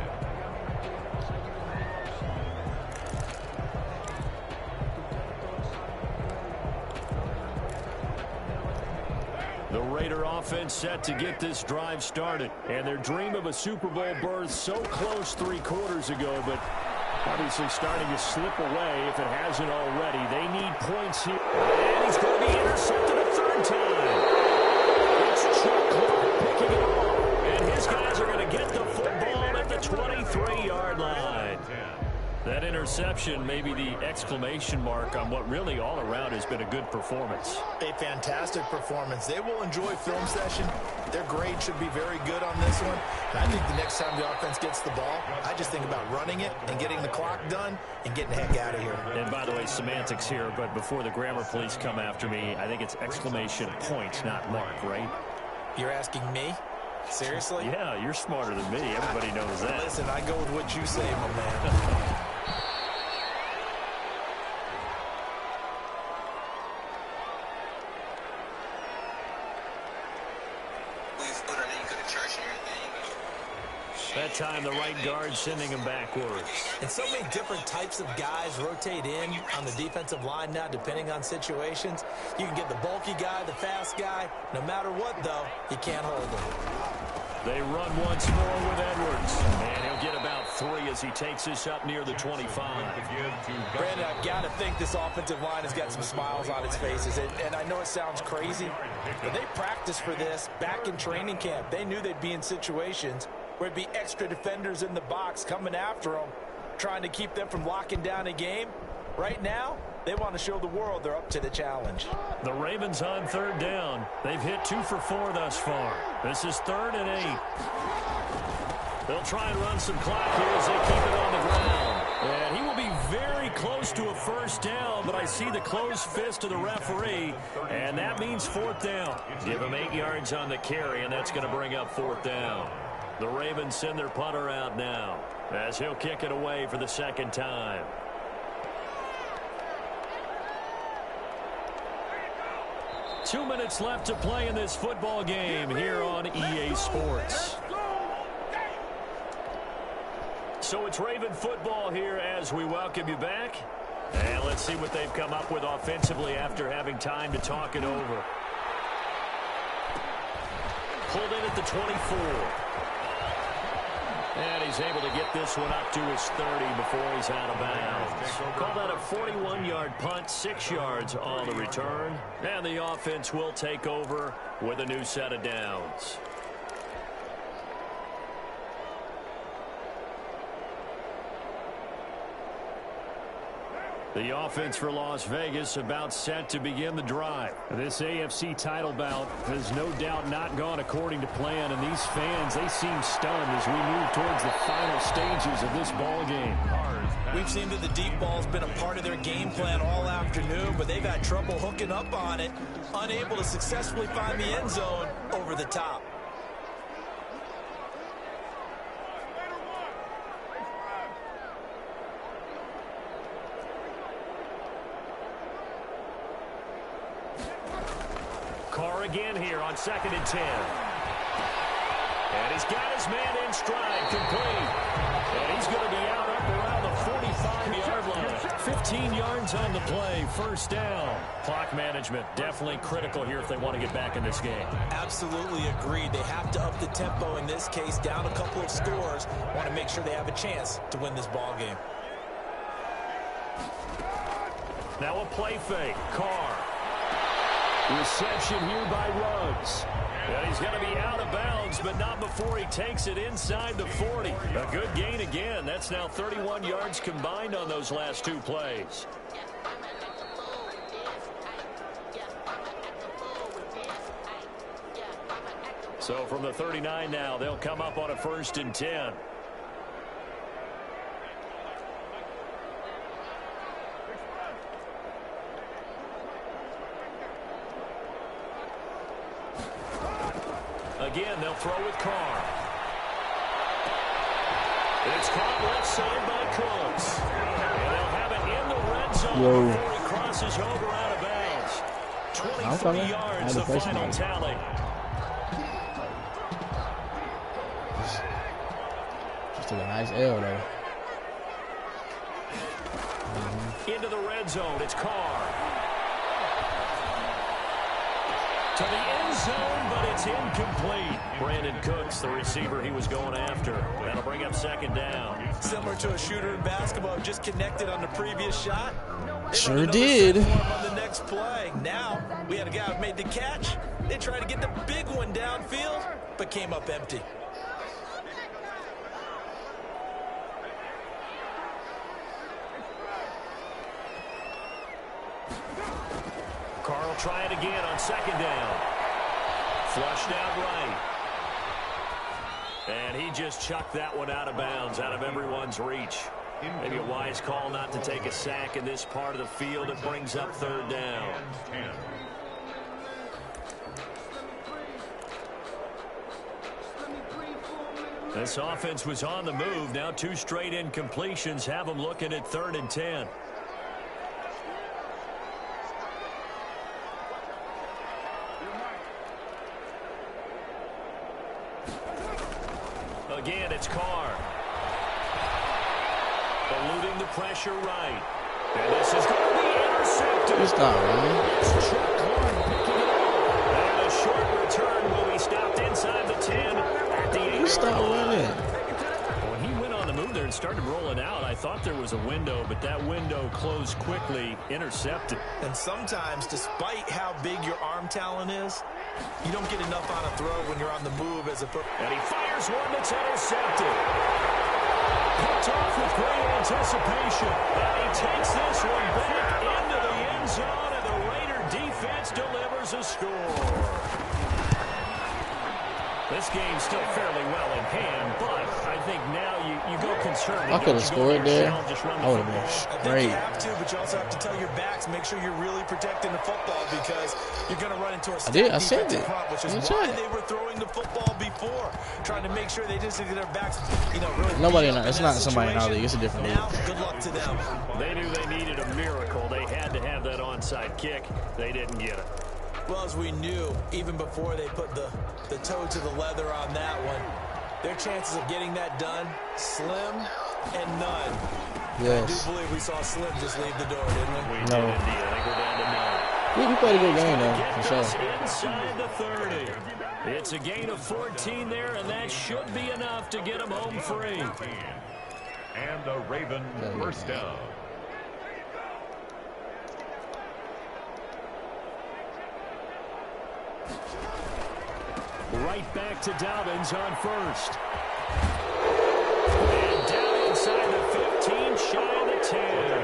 [SPEAKER 2] The Raider offense set to get this drive started. And their dream of a Super Bowl berth so close 3 quarters ago, but obviously starting to slip away if it hasn't already. They need points here. And he's going to be intercepted a 3rd time. It's Chuck Clark picking it off. And his guys are going to get the football at the 23-yard line. That interception may be the exclamation mark on what really all around has been a good performance.
[SPEAKER 3] A fantastic performance. They will enjoy film session. Their grade should be very good on this one. And I think the next time the offense gets the ball, I just think about running it and getting the clock done and getting the heck out of here.
[SPEAKER 2] And by the way, semantics here, but before the grammar police come after me, I think it's exclamation point, not mark, right?
[SPEAKER 3] You're asking me? Seriously?
[SPEAKER 2] Yeah, you're smarter than me. Everybody knows that.
[SPEAKER 3] Listen, I go with what you say, my man.
[SPEAKER 2] That time, the right guard sending him backwards.
[SPEAKER 3] And so many different types of guys rotate in on the defensive line now, depending on situations. You can get the bulky guy, the fast guy. No matter what, though, you can't hold him.
[SPEAKER 2] They run once more with Edwards. And he'll get about 3 as he takes this up near the 25.
[SPEAKER 3] Brandon, I've got to think this offensive line has got some smiles on its faces. And I know it sounds crazy, but they practiced for this back in training camp. They knew they'd be in situations where it'd be extra defenders in the box coming after them, trying to keep them from locking down a game. Right now, they want to show the world they're up to the challenge.
[SPEAKER 2] The Ravens on 3rd down. They've hit 2 for 4 thus far. This is 3rd and 8. They'll try and run some clock here as they keep it on the ground. And he will be very close to a first down, but I see the closed fist of the referee, and that means fourth down. Give him 8 yards on the carry, and that's going to bring up fourth down. The Ravens send their punter out now as he'll kick it away for the second time. Two minutes left to play in this football game here on EA Sports. So it's Raven football here as we welcome you back. And let's see what they've come up with offensively after having time to talk it over. Pulled in at the 24. And he's able to get this one up to his 30 before he's out of bounds. Call that a 41-yard punt, 6 yards on the return. And the offense will take over with a new set of downs. The offense for Las Vegas about set to begin the drive. This AFC title bout has no doubt not gone according to plan, and these fans, they seem stunned as we move towards the final stages of this ball game.
[SPEAKER 3] We've seen that the deep ball's been a part of their game plan all afternoon, but they've had trouble hooking up on it, unable to successfully find the end zone over the top.
[SPEAKER 2] Carr again here on 2nd and 10. And he's got his man in stride, complete. And he's going to be out up around the 45-yard line. 15 yards on the play, first down. Clock management definitely critical here if they want to get back in this game. Absolutely agreed. They have to up the tempo in this case, down a couple of scores. Want to make sure they have a chance to win this ball game. Now a play fake. Carr. Reception here by Ruggs. And he's going to be out of bounds, but not before he takes it inside the 40. A good gain again. That's now 31 yards combined on those last two plays. So from the 39 now, they'll come up on a 1st and 10. Again, they'll throw with Carr. It's caught left side by Cooks. And they'll have it in the red zone before he crosses over out of bounds. 23 yards, the final tally.
[SPEAKER 6] Just took a nice L there.
[SPEAKER 2] Into the red zone, it's Carr. To the end zone, but it's incomplete. Brandon Cooks, the receiver he was going after. That'll bring up 2nd down. Similar to a shooter in basketball, just connected on the previous shot.
[SPEAKER 6] Sure did.
[SPEAKER 2] On the next play. Now, we had a guy who made the catch. They tried to get the big one downfield, but came up empty. Carr will try it again on 2nd down. Flushed out right. And he just chucked that one out of bounds, out of everyone's reach. Maybe a wise call not to take a sack in this part of the field. It brings up 3rd down. This offense was on the move. Now 2 straight incompletions have them looking at 3rd and 10. Again, it's Carr. Eluding the pressure right. And this is going to be intercepted.
[SPEAKER 6] It's not, man.
[SPEAKER 2] It's Chuck Clark picking it up. And a short return will be stopped inside the 10 at the 8.
[SPEAKER 6] Stop running.
[SPEAKER 2] When he went on the move there and started rolling out, I thought there was a window, but that window closed quickly, intercepted. And sometimes, despite how big your arm talent is, you don't get enough on a throw when you're on the move as a... And he fires one that's intercepted. Picked off with great anticipation. And he takes this one back into the end zone, and the Raider defense delivers a score. This game's still fairly well in hand, but I think now you go conservative.
[SPEAKER 6] I could have scored there. I would have been
[SPEAKER 3] I think
[SPEAKER 6] great.
[SPEAKER 3] you have to, but you also have to tell your backs, make sure you're really protecting the football because you're going to run into a
[SPEAKER 6] I said
[SPEAKER 3] defensive
[SPEAKER 6] it.
[SPEAKER 3] front, which is why they were throwing the football before, trying to make sure they just get their backs, really.
[SPEAKER 6] Nobody, it's not somebody in our league. It's a different league.
[SPEAKER 3] Now, good luck to them.
[SPEAKER 2] They knew they needed a miracle. They had to have that onside kick. They didn't get it.
[SPEAKER 3] Well, as we knew, even before they put the toe to the leather on that one, their chances of getting that done, slim and none.
[SPEAKER 6] Yes.
[SPEAKER 3] I do believe we saw Slim just leave the door, didn't we?
[SPEAKER 2] We did indeed. I think we're down to none.
[SPEAKER 6] He played a good game, though, for
[SPEAKER 2] Get us
[SPEAKER 6] sure.
[SPEAKER 2] inside the 30. It's a gain of 14 there, and that should be enough to get them home free.
[SPEAKER 4] And a Raven first down.
[SPEAKER 2] Right back to Dobbins on first. And down inside the 15, shy of the 10.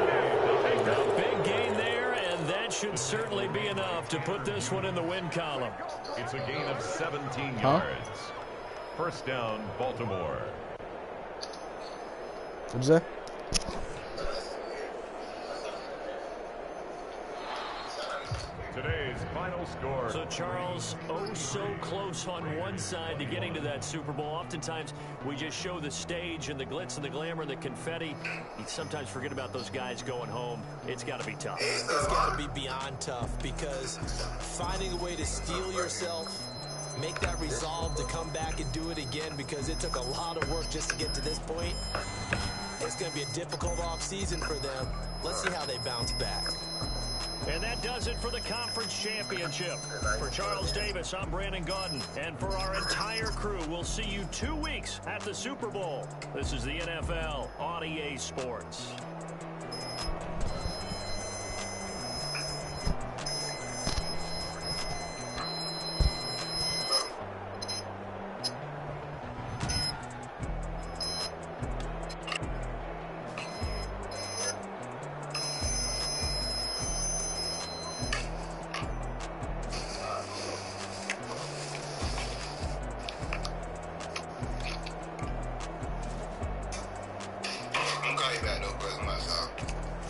[SPEAKER 2] A big gain there, and that should certainly be enough to put this one in the win column.
[SPEAKER 4] It's a gain of 17 yards. First down, Baltimore.
[SPEAKER 6] What's that?
[SPEAKER 4] Today's final score.
[SPEAKER 2] So, Charles, oh so close on one side to getting to that Super Bowl. Oftentimes, we just show the stage and the glitz and the glamour and the confetti. You sometimes forget about those guys going home. It's got to be tough.
[SPEAKER 3] It's got to be beyond tough because finding a way to steel yourself, make that resolve to come back and do it again because it took a lot of work just to get to this point. It's going to be a difficult offseason for them. Let's see how they bounce back.
[SPEAKER 2] And that does it for the conference championship. For Charles Davis, I'm Brandon Gaudin. And for our entire crew, we'll see you 2 weeks at the Super Bowl. This is the NFL on EA Sports.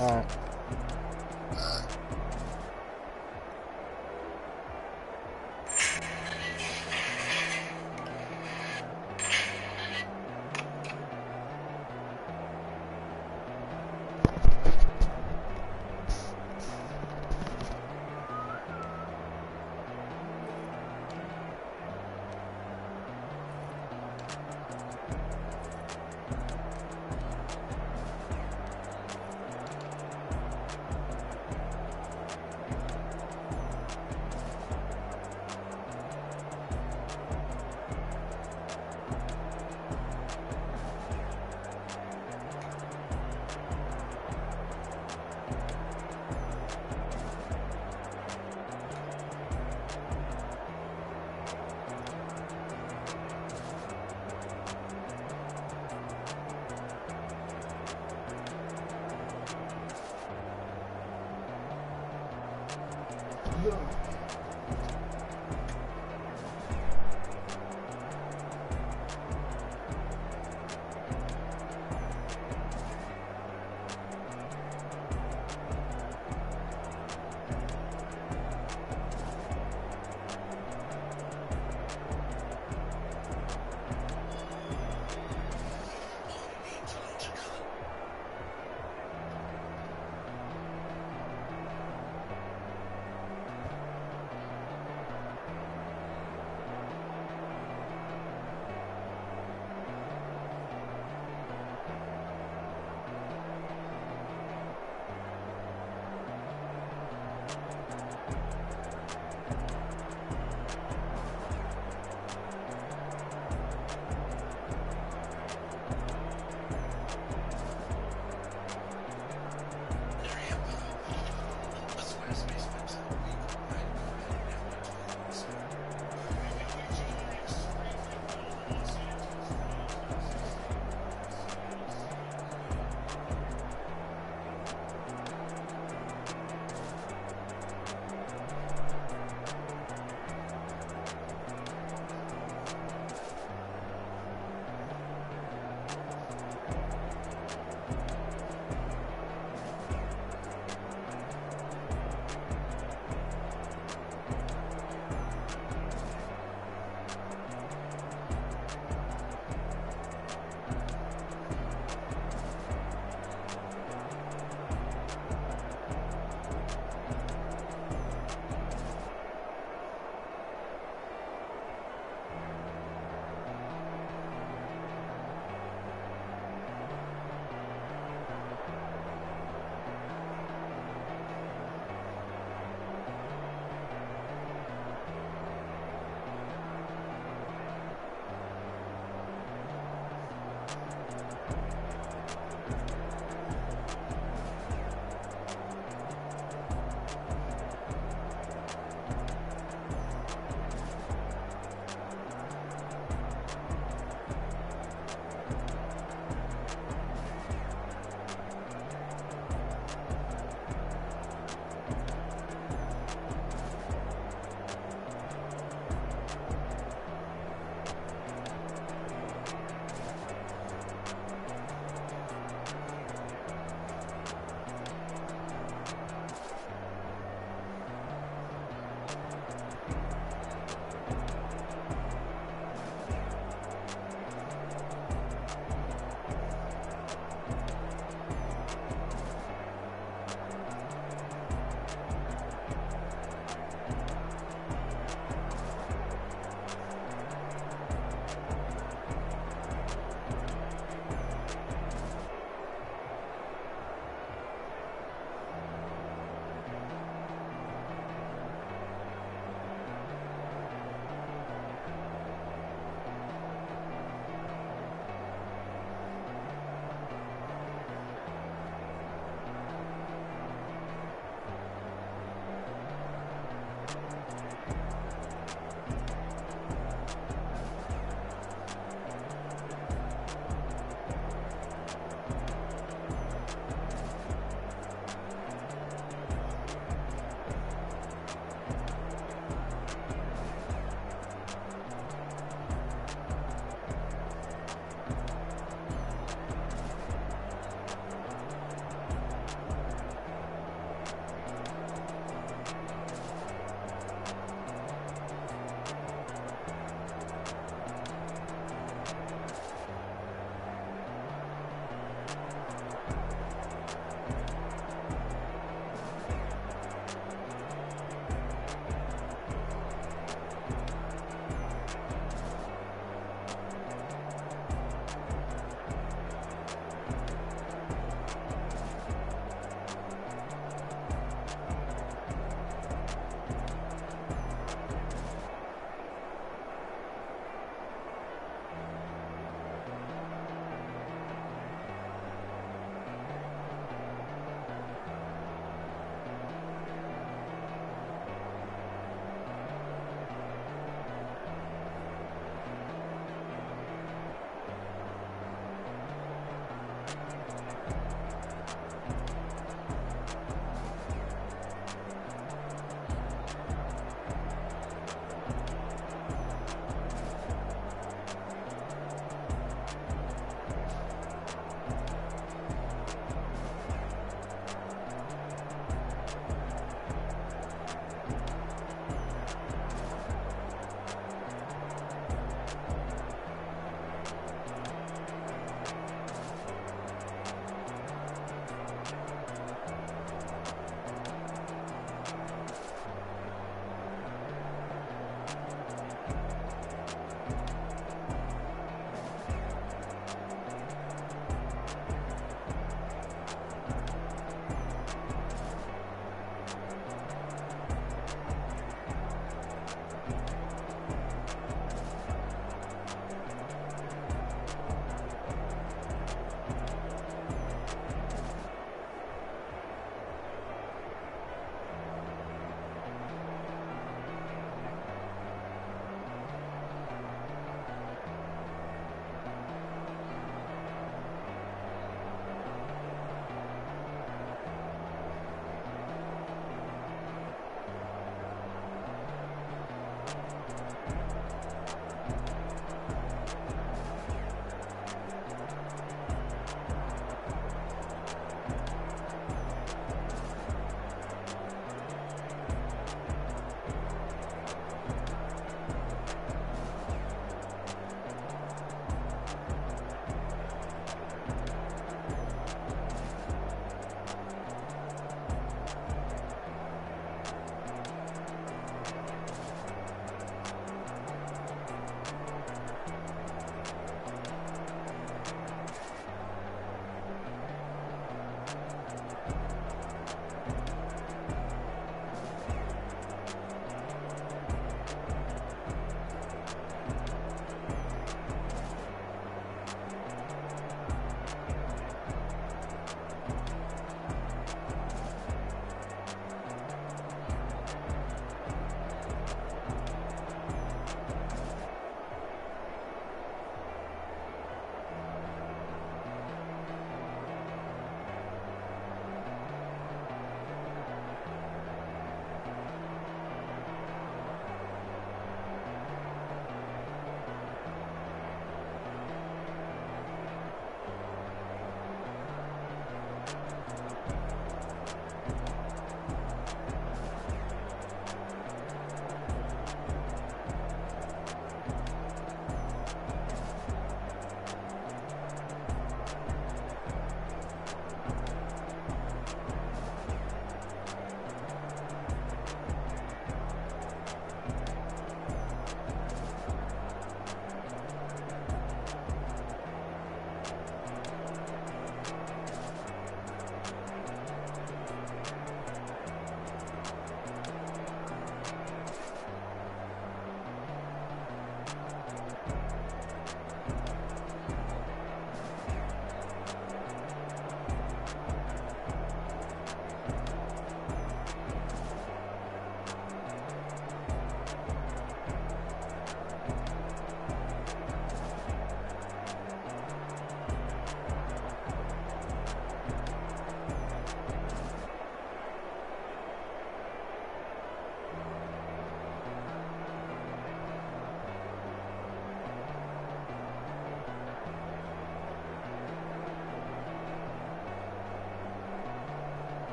[SPEAKER 6] All right.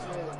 [SPEAKER 7] So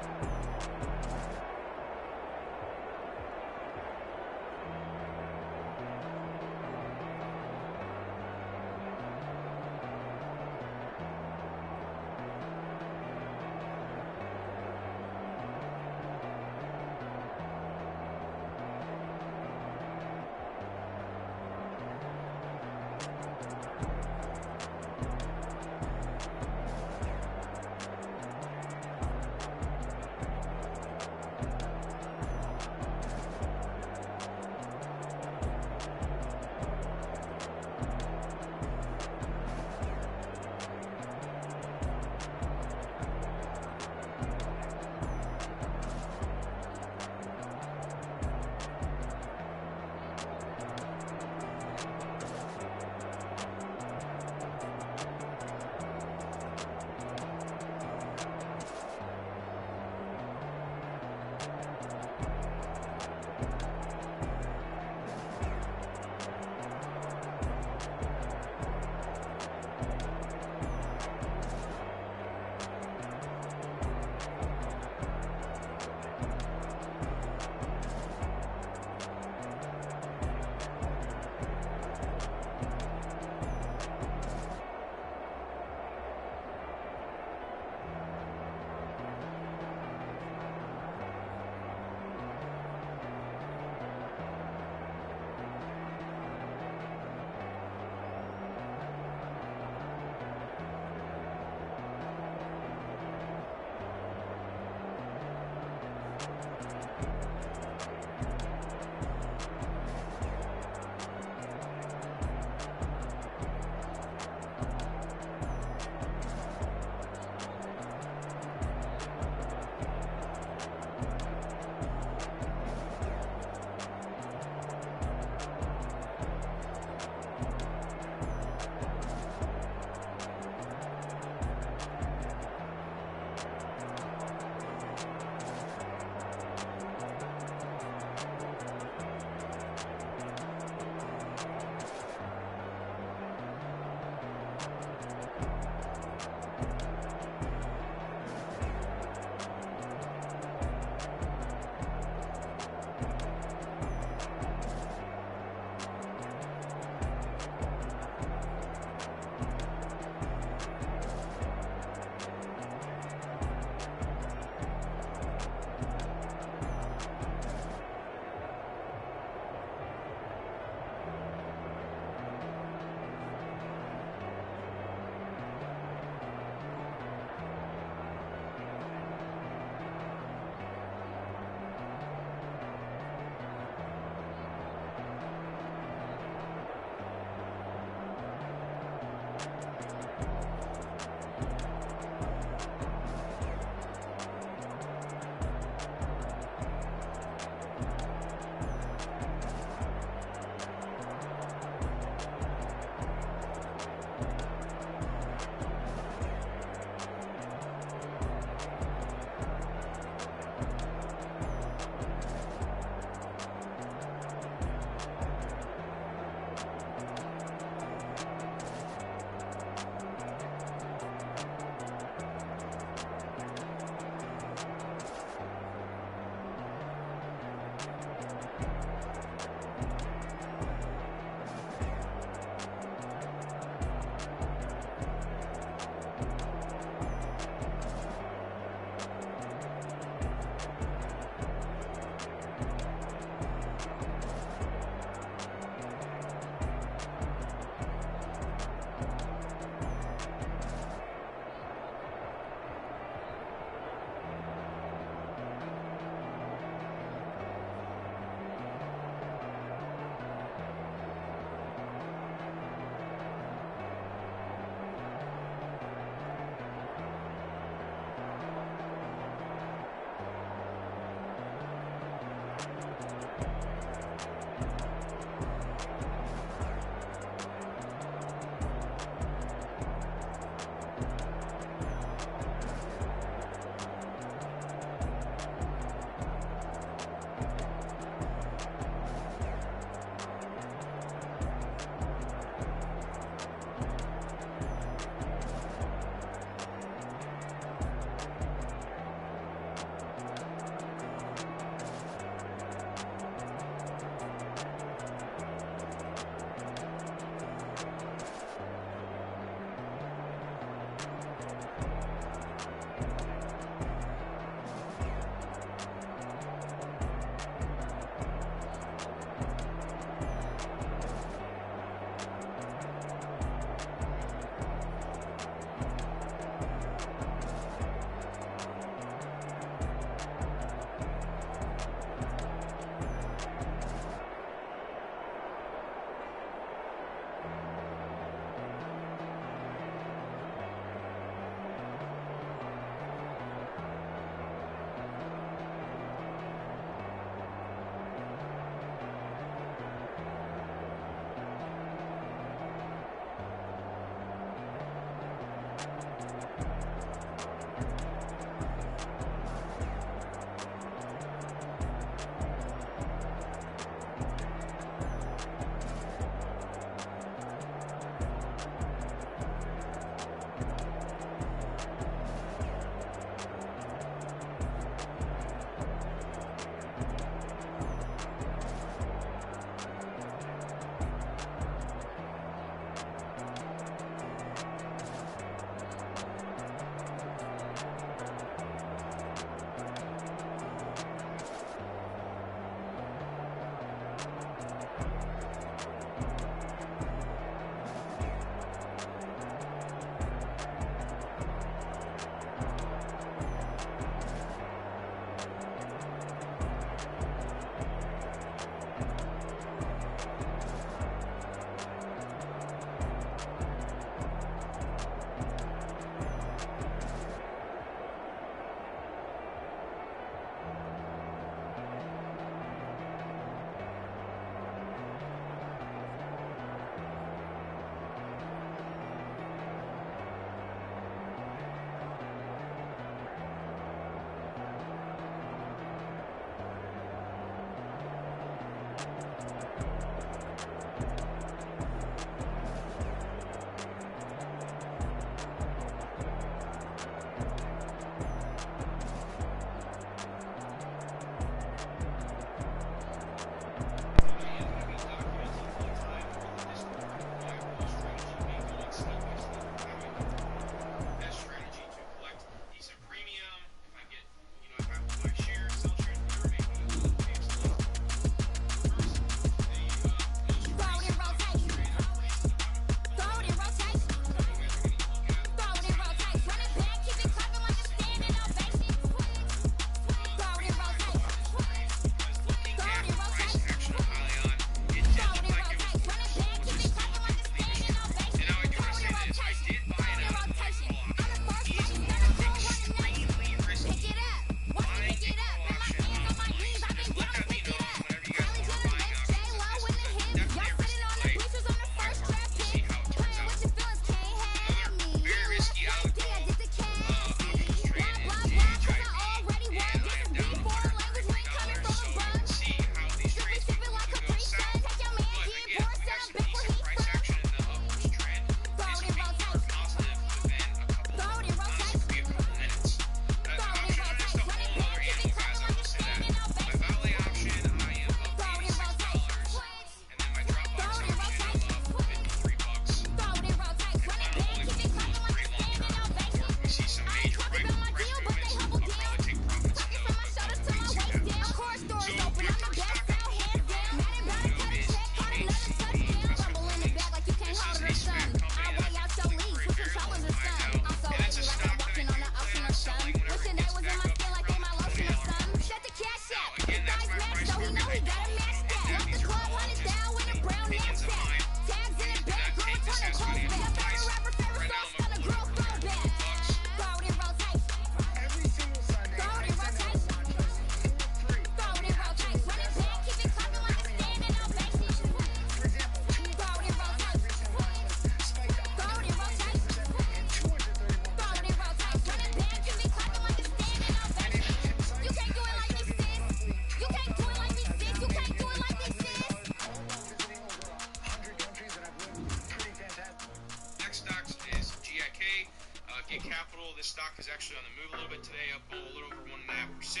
[SPEAKER 7] stock is actually on the move a little bit today, up a little over 1.5%,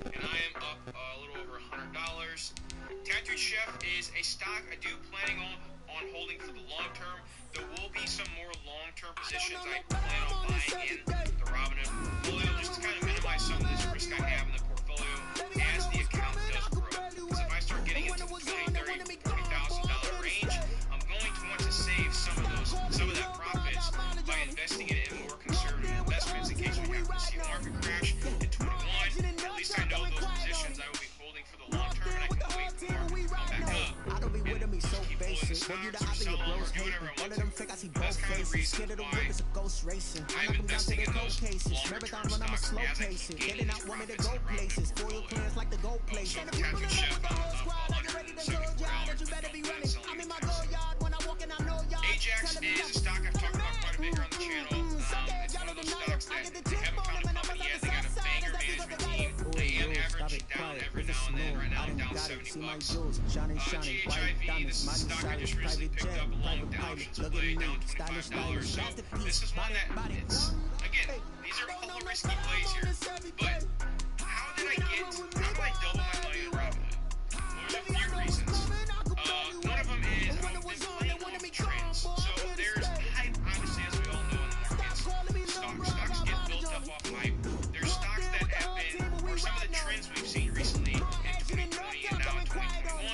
[SPEAKER 7] and I am up a little over $100. Tattooed Chef is a stock I do planning on holding for the long term. There will be some more long-term positions I plan on buying in the Robinhood portfolio just to kind of minimize some of this risk I have in the portfolio as the account does grow. Because if I start getting into the $20,000, $40,000 range, I'm going to want to save some of that profits by investing it in more conservative investments in case we happen to see a market crash in 21. At least I know those positions I will be holding for the long term, and I can wait for the market to come back up. And just keep holding the stocks or sell them or do whatever I want to. That's kind of the reason why I'm investing in those longer term stocks as I keep gaining these profits in the Robinhood portfolio. So Tattooed Chef, I'm up $174 and selling in Tesla. Ajax is a stock I've talked about quite a bit here on the channel. It's one of those stocks that they haven't found a company yet. They got a banger management team. I am averaging down every now and then. Right now I'm down $70. GHIV, this is a stock I just recently picked up along with the options play, down $25. So this is one that it's, again, these are all risky plays here. But how did I double my money in Robinhood? Well, there's a few reasons. One of them is I've been playing off trends. So there's hype, obviously, as we all know in the markets. Stocks get built up off hype. There's stocks that have been, or some of the trends we've seen recently in 2020 and now in 2021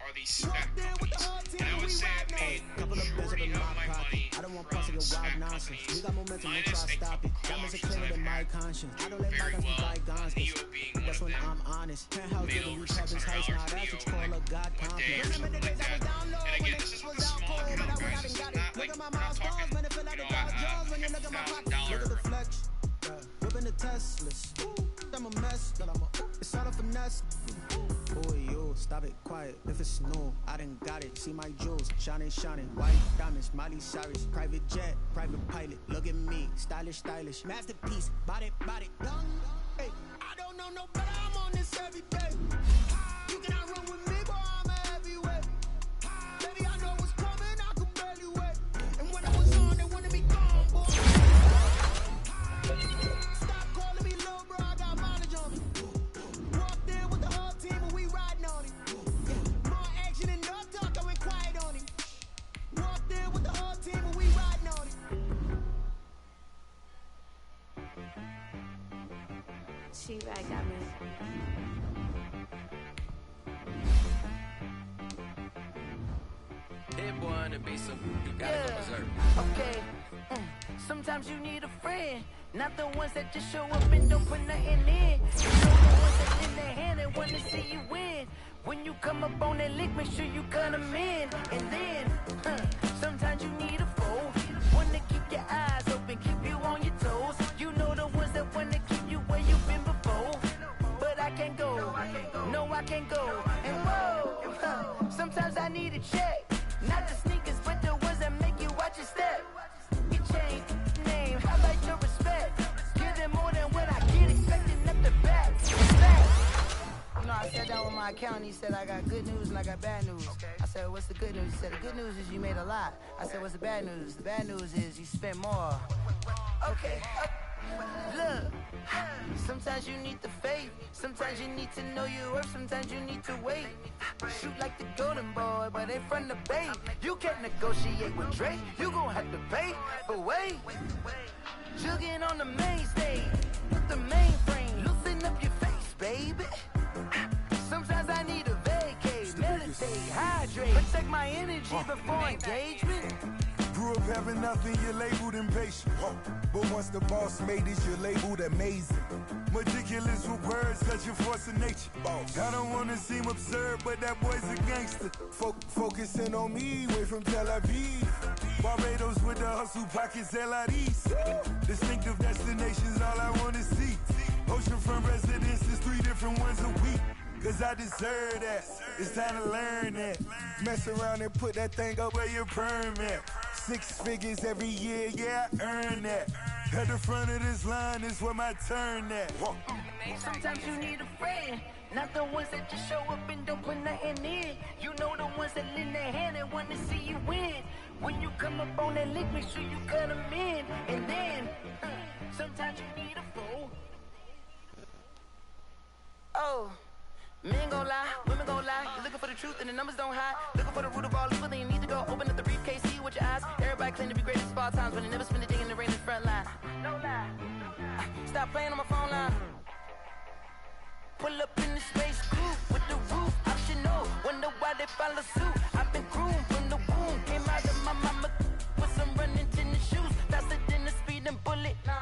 [SPEAKER 7] are these SPAC companies. And I would say I've made the majority of my money from SPAC companies, minus a couple call-options that I've had do very well. Neo being one of them. Made over $600 Neo in like a day or something like that. And again, this is with a small account, guys. This is not like, we're not talking, like $50,000.
[SPEAKER 8] Whipping the Teslas. I'm a mess, it's all a finesse. Oh, yo, stop it, quiet. If it's snow, I done got it. See my jewels, shining, white diamonds, Miley Cyrus, private jet, private pilot. Look at me, stylish, masterpiece, body, young. Hey, I don't know no better. I'm on this every day. You cannot run with me, boy. I'm a heavyweight. Baby, I know what's coming. I can barely wait. And when I was on, they wanted me gone, boy. Stop calling me little bro. I got mileage on me. Walked in with the whole team and we riding on it. More action and no talk. I went quiet on it. Walked in with the whole team and we riding on it.
[SPEAKER 9] She right got me.
[SPEAKER 10] It boy to be so you gotta go berserk.
[SPEAKER 11] Okay. Sometimes you need a friend, not the ones that just show up and don't put nothing in. You know the ones that lend their hand and want to see you win. When you come up on that lick, make sure you cut them in. And then, sometimes you need a foe, one to keep your eyes open, keep you on your toes. You know the ones that want to keep you where you've been before. But I can't go, no I can't go. And whoa, sometimes I need a check. Not the sneakers, but the ones that make you watch your step. You change name, how about your respect? Give them more than what I get, expecting up the back. You know, I sat down with my accountant, he said I got good news and I got bad news. I said, what's the good news? He said, the good news is you made a lot. I said, what's the bad news? The bad news is you spent more. Okay. Look, sometimes you need the faith, sometimes you need to know your worth, sometimes you need to wait. Shoot like the golden boy, but they from the bay. You can't negotiate with Drake, you gon' have to pay. But wait, jugging on the main stage, with the mainframe, loosen up your face, baby. Sometimes I need a vacate, meditate, hydrate, protect my energy before engagement.
[SPEAKER 12] Grew up having nothing, you're labeled impatient. But once the boss made it, you're labeled amazing. Ridiculous with words, such a force of nature. I don't wanna seem absurd, but that boy's a gangster. Focusing on me, way from Tel Aviv. Barbados with the hustle pockets, LIDs. Distinctive destinations, all I wanna see. Oceanfront residences, 3 different ones a week. Cause I deserve that, it's time to learn that. Mess around and put that thing up where your permit. 6 figures every year, yeah, I earn that. At the front of this line is where my turn at.
[SPEAKER 11] Sometimes you need a friend, not the ones that just show up and don't put nothing in. You know the ones that lend their hand and want to see you win. When you come up on that lick, make sure you cut them in. And then, Sometimes you need a fool. Oh, men gon' lie, women gon' lie. You're looking for the truth and the numbers don't hide. Looking for the root of all evil, then you need to go open up the briefcase, see with your eyes. Everybody claim to be greatest of all times, but they never spend a day in the rain in the front line. No lie. Stop playing on my phone line. Pull up in the space coupe with the roof. I should know, wonder why they follow suit. I've been groomed from the womb, came out of my mama with some running tennis shoes, faster than the speeding bullet. Nah,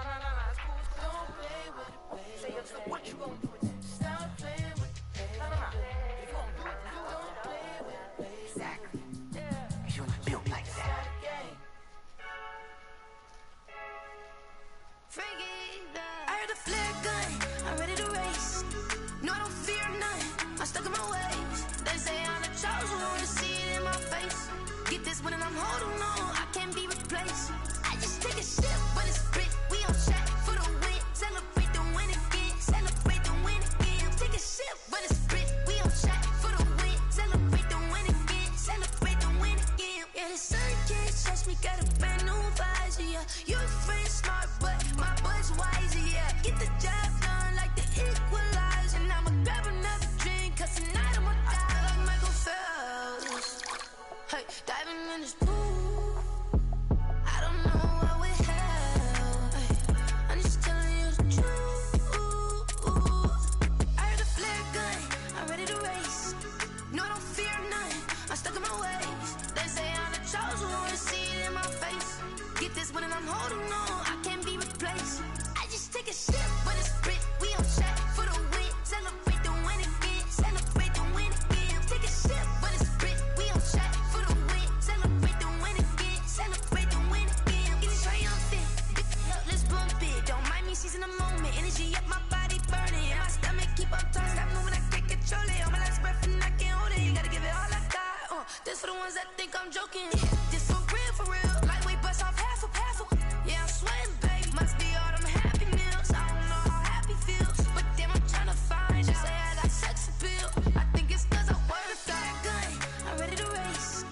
[SPEAKER 11] don't play with it, baby. Say, so what you gon' do with it? Stop playing with it, baby. Nah. If you gon' do it, then don't play with it, baby. Exactly. Yeah. You built like that. I heard a flare gun, I'm ready to race. No, I don't fear none, I'm stuck in my ways. They say I'm the chosen one, to see it in my face. Get this one and I'm holding on, I can't be replaced. I just take a sip, but it's split, we on track for the win. Celebrate the win again, celebrate the win again. Take a sip, but it's split, we on track for the win. Celebrate the win again, celebrate the win again. Yeah, the sun can't touch me, got a brand new visor, yeah. You're friend smart, but my bud's wiser, yeah. Get the job done like the equalizer. And I'ma grab another drink, cause tonight I'ma die like Michael Phelps. Hey, diving in this pool, I don't know what we have. Hey, I'm just telling you the truth. I heard a flare gun, I'm ready to race. No, I don't fear none, I'm stuck in my ways. They say I'm the chosen one, to see it in my face. Get this one and I'm holding on, I can't be replaced. I just take a sip, but it's split, we on track for the win. Celebrate the win again, celebrate the win again. Take a sip, but it's split, we on track for the win. Celebrate the win again, celebrate the win again. Getting triumphant, let's bump it. Don't mind me seizing the moment, energy up my body burning. And my stomach keep up turning, stop moving, I can't control it. On my last breath and I can't hold it, you gotta give it all I got. This for the ones that think I'm joking. This for real, lightweight bust off half a. Yeah, I'm sweating, baby, must be all them happy meals. I don't know how happy feels, but damn, I'm trying to find out. Say I got sex appeal, I think it's cause I wear a fire gun. I'm ready to race,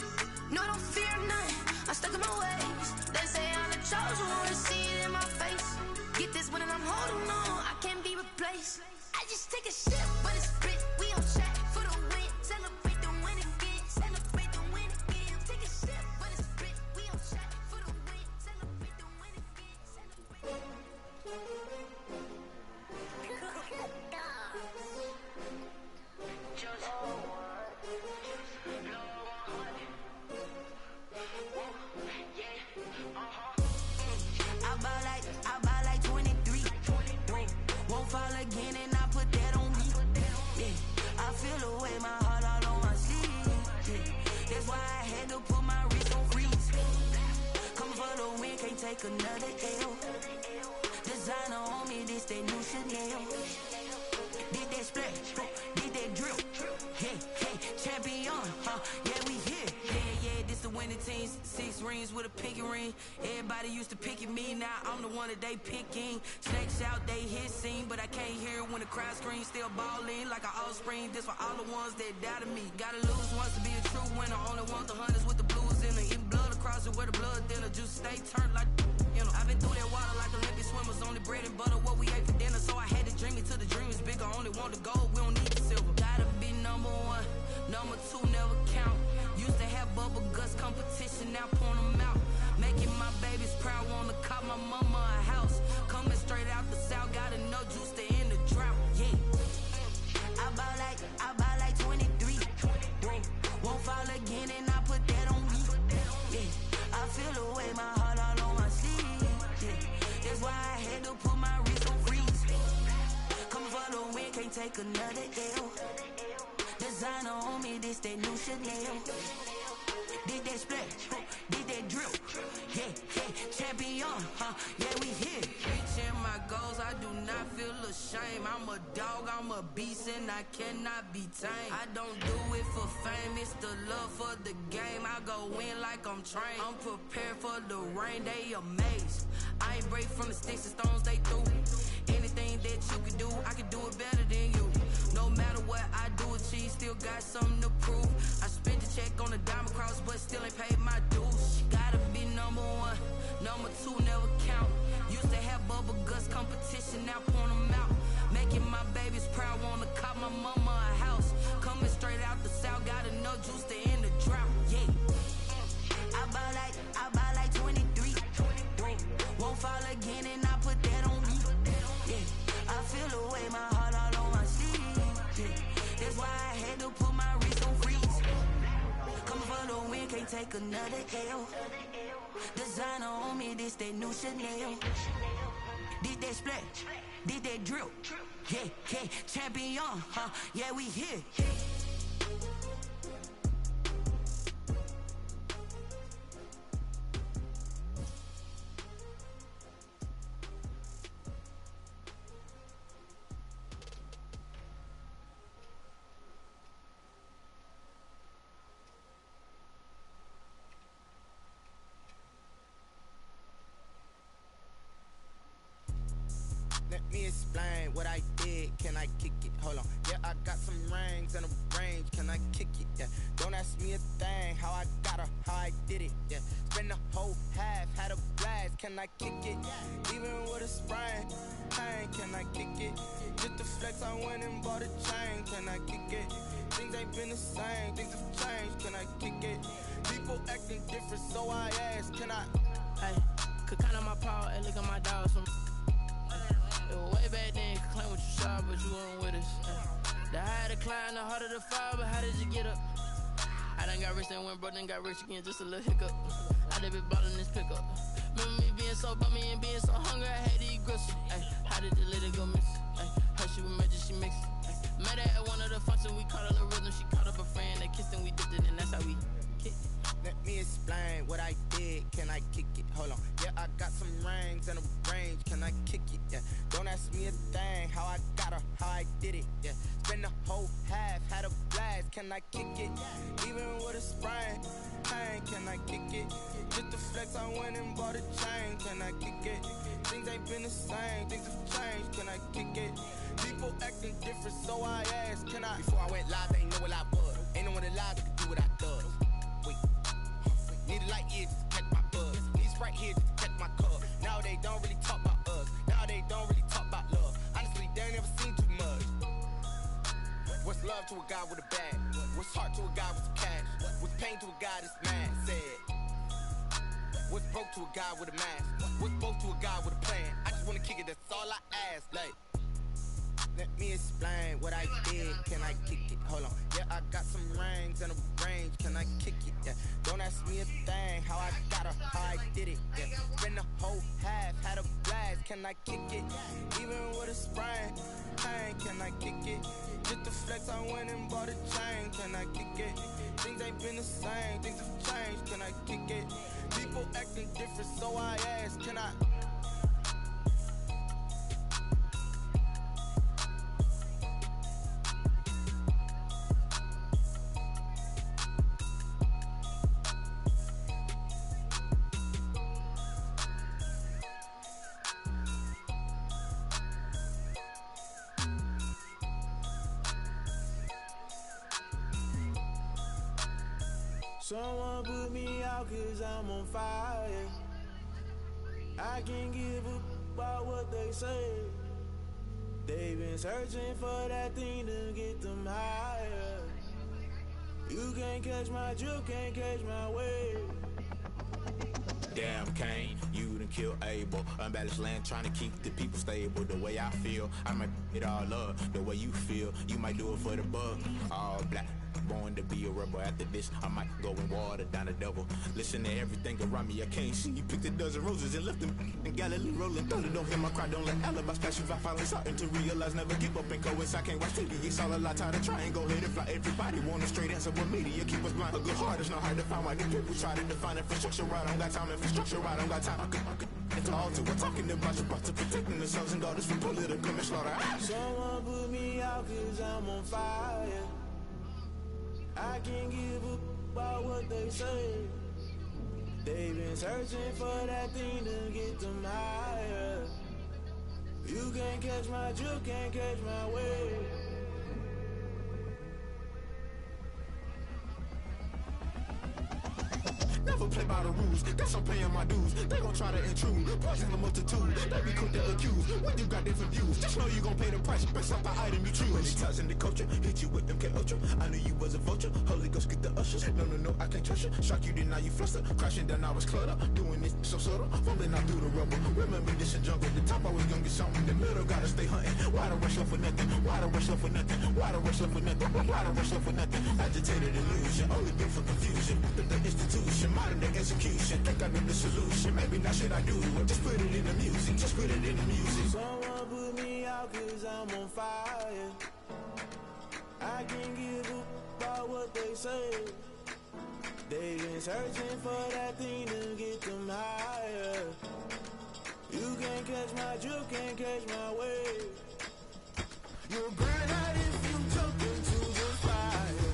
[SPEAKER 11] no, I don't fear none, I'm stuck in my ways. They say I'm the chosen one, to see it in my face. Get this one and I'm holding on, I can't be replaced. I just take a sip, but it's split, we on track for the win. Celebrate the win again, celebrate the win again. Take a sip, but it's split, we on track for the win. Celebrate the win again, celebrate the win. I buy like 23. Won't fall again and I put that on me. Yeah, I feel the way, my heart all on my sleeve. Yeah, that's why I had to put my wrist on freeze. Coming for the win, can't take another L. Designer on me, this that new Chanel. Did that splash, did that drill. Hey, champion, yeah, we here. Yeah, this the winning team. 6 rings with a pinky ring. Everybody used to picking me, now I'm the one that they picking. Snakes out, they hit scene, but I can't hear it when the crowd screams. Still balling like an offspring. This for all the ones that doubted me. Gotta lose once to be a true winner. Only want the hunters with the blues in it. Eating blood across it where the blood thinner. Juice stay turned like, you know. I've been through that water like Olympic swimmers. Only bread and butter, what we ate for dinner. So I had to dream it till the dream is bigger. Only want the gold, we don't need the silver. Gotta be number 1, number 2 never count. Used to have bubble guts competition, now point them out. Making my babies proud, wanna cop my mama a house. Coming straight out the south, got enough juice to end the drought. Yeah, I buy like 23. Won't fall again and I put that on me. Yeah, I feel the way, my heart all on my sleeve. Yeah, that's why I had to put my wrist on freeze. Coming for the win, can't take another L. Designer on me, this that new Chanel. Did that splash, did that drill. Yeah, champion, yeah, we here. Reaching my goals, I do not feel ashamed. I'm a dog, I'm a beast, and I cannot be tamed. I don't do it for fame, it's the love for the game. I go in like I'm trained. I'm prepared for the rain, they amazed. I ain't break from the sticks and stones they threw. Anything that you can do, I can do it better than you. No matter what I do, achieve, still got something to prove. I spent the check on the diamond cross, but still ain't paid my dues. Gotta be number 1, number 2 never count. Used to have bubble competition, now point them out. Making my babies proud, wanna cop my mama a house. Coming straight out the south, got enough juice to end the drought. Yeah. I buy like 23. Won't fall again, and I put that on me. Yeah. I feel the way, my heart all on my sleeve. Yeah. That's why I had to put my wrist on freeze. Coming for the win, can't take another L. Designer on me, this that new Chanel. Did that splash, did that drill. Yeah, yeah, champion, huh? Yeah, we here.
[SPEAKER 13] Let me explain what I did. Can I kick it? Hold on. Yeah, I got some rings and a range. Can I kick it? Yeah. Don't ask me a thing. How I got her, how I did it. Yeah. Spend the whole half, had a blast. Can I kick it? Even with a sprain, pain. Can I kick it? Just the flex, I went and bought a chain. Can I kick it? Things ain't been the same. Things have changed. Can I kick it? People acting different, so I ask. Can I?
[SPEAKER 10] Hey, could count on my paw and look at my dogs from. Way back then, could claim what you saw, but you weren't with us. The higher the climb, the harder the fall, but how did you get up? I done got rich and went broke, then got rich again, just a little hiccup. I done been ballin' this pickup. Remember me being so bummy and being so hungry, I had to eat gristle. How did the lady go miss? Her she was magic, she mixed. Met her at one of the functions, we caught a little rhythm. She caught up a friend, they kissed and we dipped it, and that's how we kicked it.
[SPEAKER 13] Let me explain what I did. Can I kick it? Hold on. Yeah, I got some rings and a range. Can I kick it? Yeah. Don't ask me a thing. How I got her, how I did it. Yeah. Spend the whole half, had a blast. Can I kick it? Even with a sprain, pain. Can I kick it? Just the flex, I went and bought a chain. Can I kick it? Things ain't been the same. Things have changed. Can I kick it? People acting different, so I asked. Can I? Before I went live, they ain't know what I was. Ain't no one alive that could do what I does. Wait. Need a light here just to catch my buzz. Need Sprite here just to catch my cup. Now they don't really talk about us. Now they don't really talk about love. Honestly, they ain't never seen too much. What's love to a guy with a bag? What's heart to a guy with some cash? What's pain to a guy that's mad? Said. What's broke to a guy with a mask? What's both to a guy with a plan? I just wanna kick it, that's all I ask. Like, let me explain what I did. Can I kick it? Hold on. Yeah, I got some rings and a range. Can I kick it? Yeah. Don't ask me a thing. How I got her, how I did it. Yeah. Spend the whole half, had a blast. Can I kick it? Even with a sprain, pain. Can I kick it? Just the flex, I went and bought a chain. Can I kick it? Things ain't been the same. Things have changed. Can I kick it? People acting different, so I ask. Can I?
[SPEAKER 14] Someone put me out cause I'm on fire. I can't give a about what they say. They've been searching for that thing to get them higher. You can't catch my drift, can't catch my wave.
[SPEAKER 1] Damn Kane, you done killed Abel. Unbalanced land trying to keep the people stable. The way I feel, I might it all up. The way you feel, you might do it for the bug. All black, born to be a rebel. After this, I might go and water down the devil. Listen to everything around me, I can't see. You picked a dozen roses and left them in Galilee rolling thunder. Don't hear my cry, don't let alibis pass you. I finally starting to realize, never give up and coincide. Can't watch TV, it's all a lot. Tired of trying, go ahead and fly. Everybody want a straight answer, but media keep us blind. A good heart is not hard to find. Why the people try to define infrastructure right? I don't got time, infrastructure right? I don't got time. It's all to we're talking about your brother protecting the sons and daughters from political manslaughter.
[SPEAKER 14] Someone put me out cause I'm on fire. I can't give a about what they say. They've been searching for that thing to get them higher. You can't catch my drift, can't catch my wave.
[SPEAKER 1] Never never play by the rules. Guess I'm paying my dues. They gon' try to intrude. Poison the multitude. They be quick to accuse. When you got different views, just know you gon' pay the price. Based off the item you choose. Many times in the culture, hit you with MK Ultra. I knew you was a vulture. Holy Ghost get the ushers. No, I can't trust you. Shock you, then now you fluster. Crashing down, I was cluttered. Doing this so subtle. Fumbling out through the rubble. Remember this in jungle. The top always gonna get something. The middle gotta stay hunting. Why the rush up for nothing? Why the rush up for nothing? Why the rush up for nothing? Why the rush up for nothing? Agitated illusion. Only built for confusion. The institution. Modern day execution. Think I know the solution. Maybe not shit I do. Just put it in the music. Just put it in the music.
[SPEAKER 14] Someone put me out cause I'm on fire. I can't give up about what they say. They been searching for that thing to get them higher. You can't catch my drift, can't catch my wave. You'll burn out if you jump into the fire.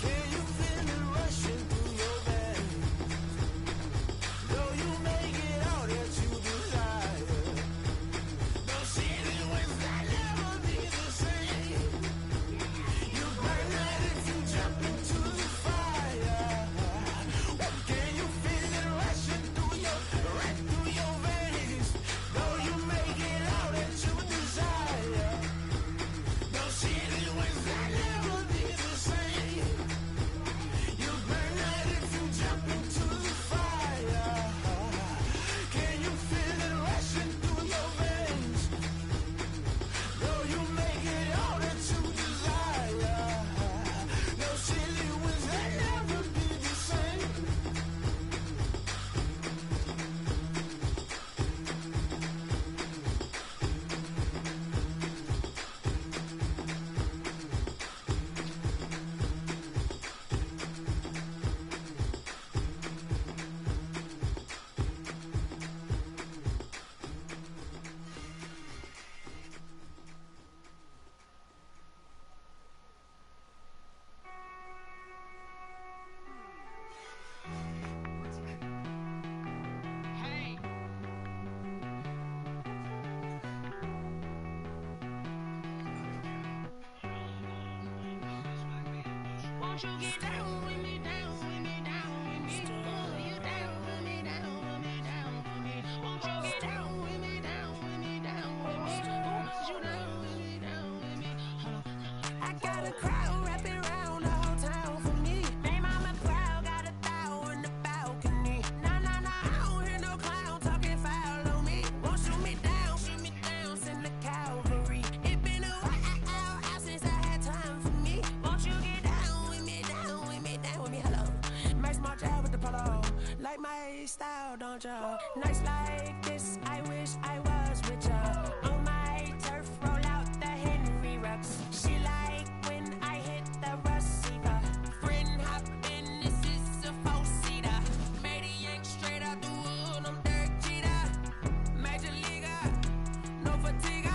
[SPEAKER 14] Can you feel it rushing through your veins? Though you make it all that you desire. Don't see it was that never be the same. You burn out if you jump into the fire. Can you feel it rushing through your veins? Though you make it all that you desire. Don't see it was that never be the same. You burn out if you jump into the fire. Can you feel it rushing through your veins? Though you make it all that you desire. No silly was that never be the same.
[SPEAKER 10] Won't you get down with me, down with me, down with me? Oh, you down with me, down with me, down with me. Won't you get down with me, down with me, down with me? Oh, you down with me, down with me? I got a crowd wrapping around the whole town for me. Name on my crowd, got a thou in the balcony. Nah, I don't hear no clown talking foul on me. Won't shoot me down, send the cavalry. It been a while since I had time for me. Won't you get down with me, down with me, down with me? Hello, Max March out with the polo. Like my style, don't ya? Nights like this, I wish I was with ya. On my turf, roll out the Henry Rux. She like when I hit the receiver. Friend hop in, this is a four-seater. Made a yank straight out the wood, I'm Derek Jeter. Major leaguer, no fatigue.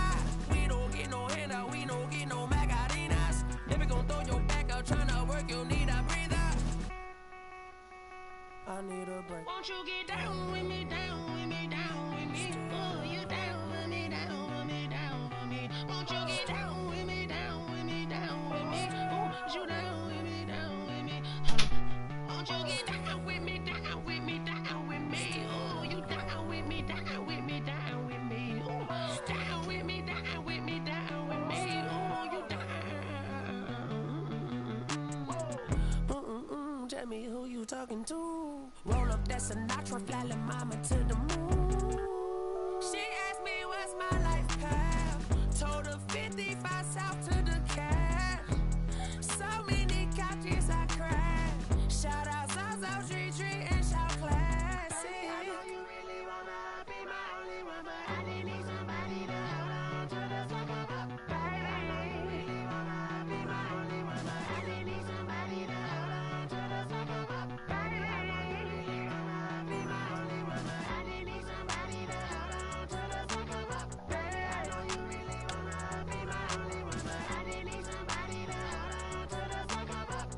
[SPEAKER 10] We don't get no handout, we don't get no Magarinas. Never gon' throw your back out, tryna work, you need a breather. I need a break. Won't you get down with me, down with me, down with me? Oh, you down with me, down with me, down with me? Won't you get down with me, down with me, down with me? Oh, you down with me, down with me? Won't you get down with me, down with me, down with me? Oh, you down with me, down with me, down with me? Oh, down with me, down with me, down with me? Oh, you down? Tell me who you talking to. Roll up that Sinatra, fly la mama to the moon. She asked me what's my life path. Told her 55 south to the cat. So many couches I crashed. Shout out South Street and shout classy. I know you really wanna be my only one, but I didn't need somebody to hold on to the second up. Baby, I know you really wanna be my only one, but I didn't need somebody to hold on to the second up. Baby, I know you really wanna be my only one, but I didn't need somebody to hold on to the second up. Baby, I know you really wanna be my only one, but I didn't need somebody to hold on to the second up.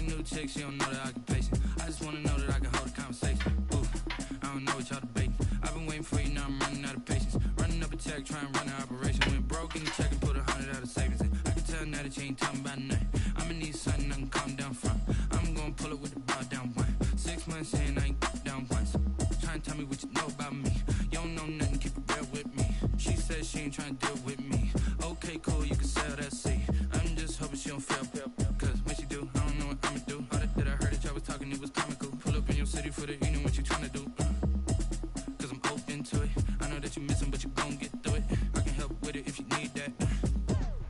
[SPEAKER 10] Brand new chick, she don't know the occupation. I just wanna know that I can hold a conversation. Ooh, I don't know what y'all debating. I've been waiting for you, now I'm running out of patience. Running up a check, trying to run an operation. Went broke in the check and put 100 out of savings in. I can tell now that you ain't talking about nothing. I'ma need something I can calm down from. I'm gonna pull it with the bar down one. 6 months in, I ain't down once. Trying to tell me what you know about me. You don't know nothing, keep it real with me. She said she ain't trying to deal with me. Okay, cool, you can sell that seat. I'm just hoping she don't fail. Cause when she do, I don't know what I'ma do. All that I heard that y'all was talking, it was comical. Pull up in your city for the evening, what you trying to do? Cause I'm open to it. I know that you missing, but you gon' get through it. I can help with it if you need that.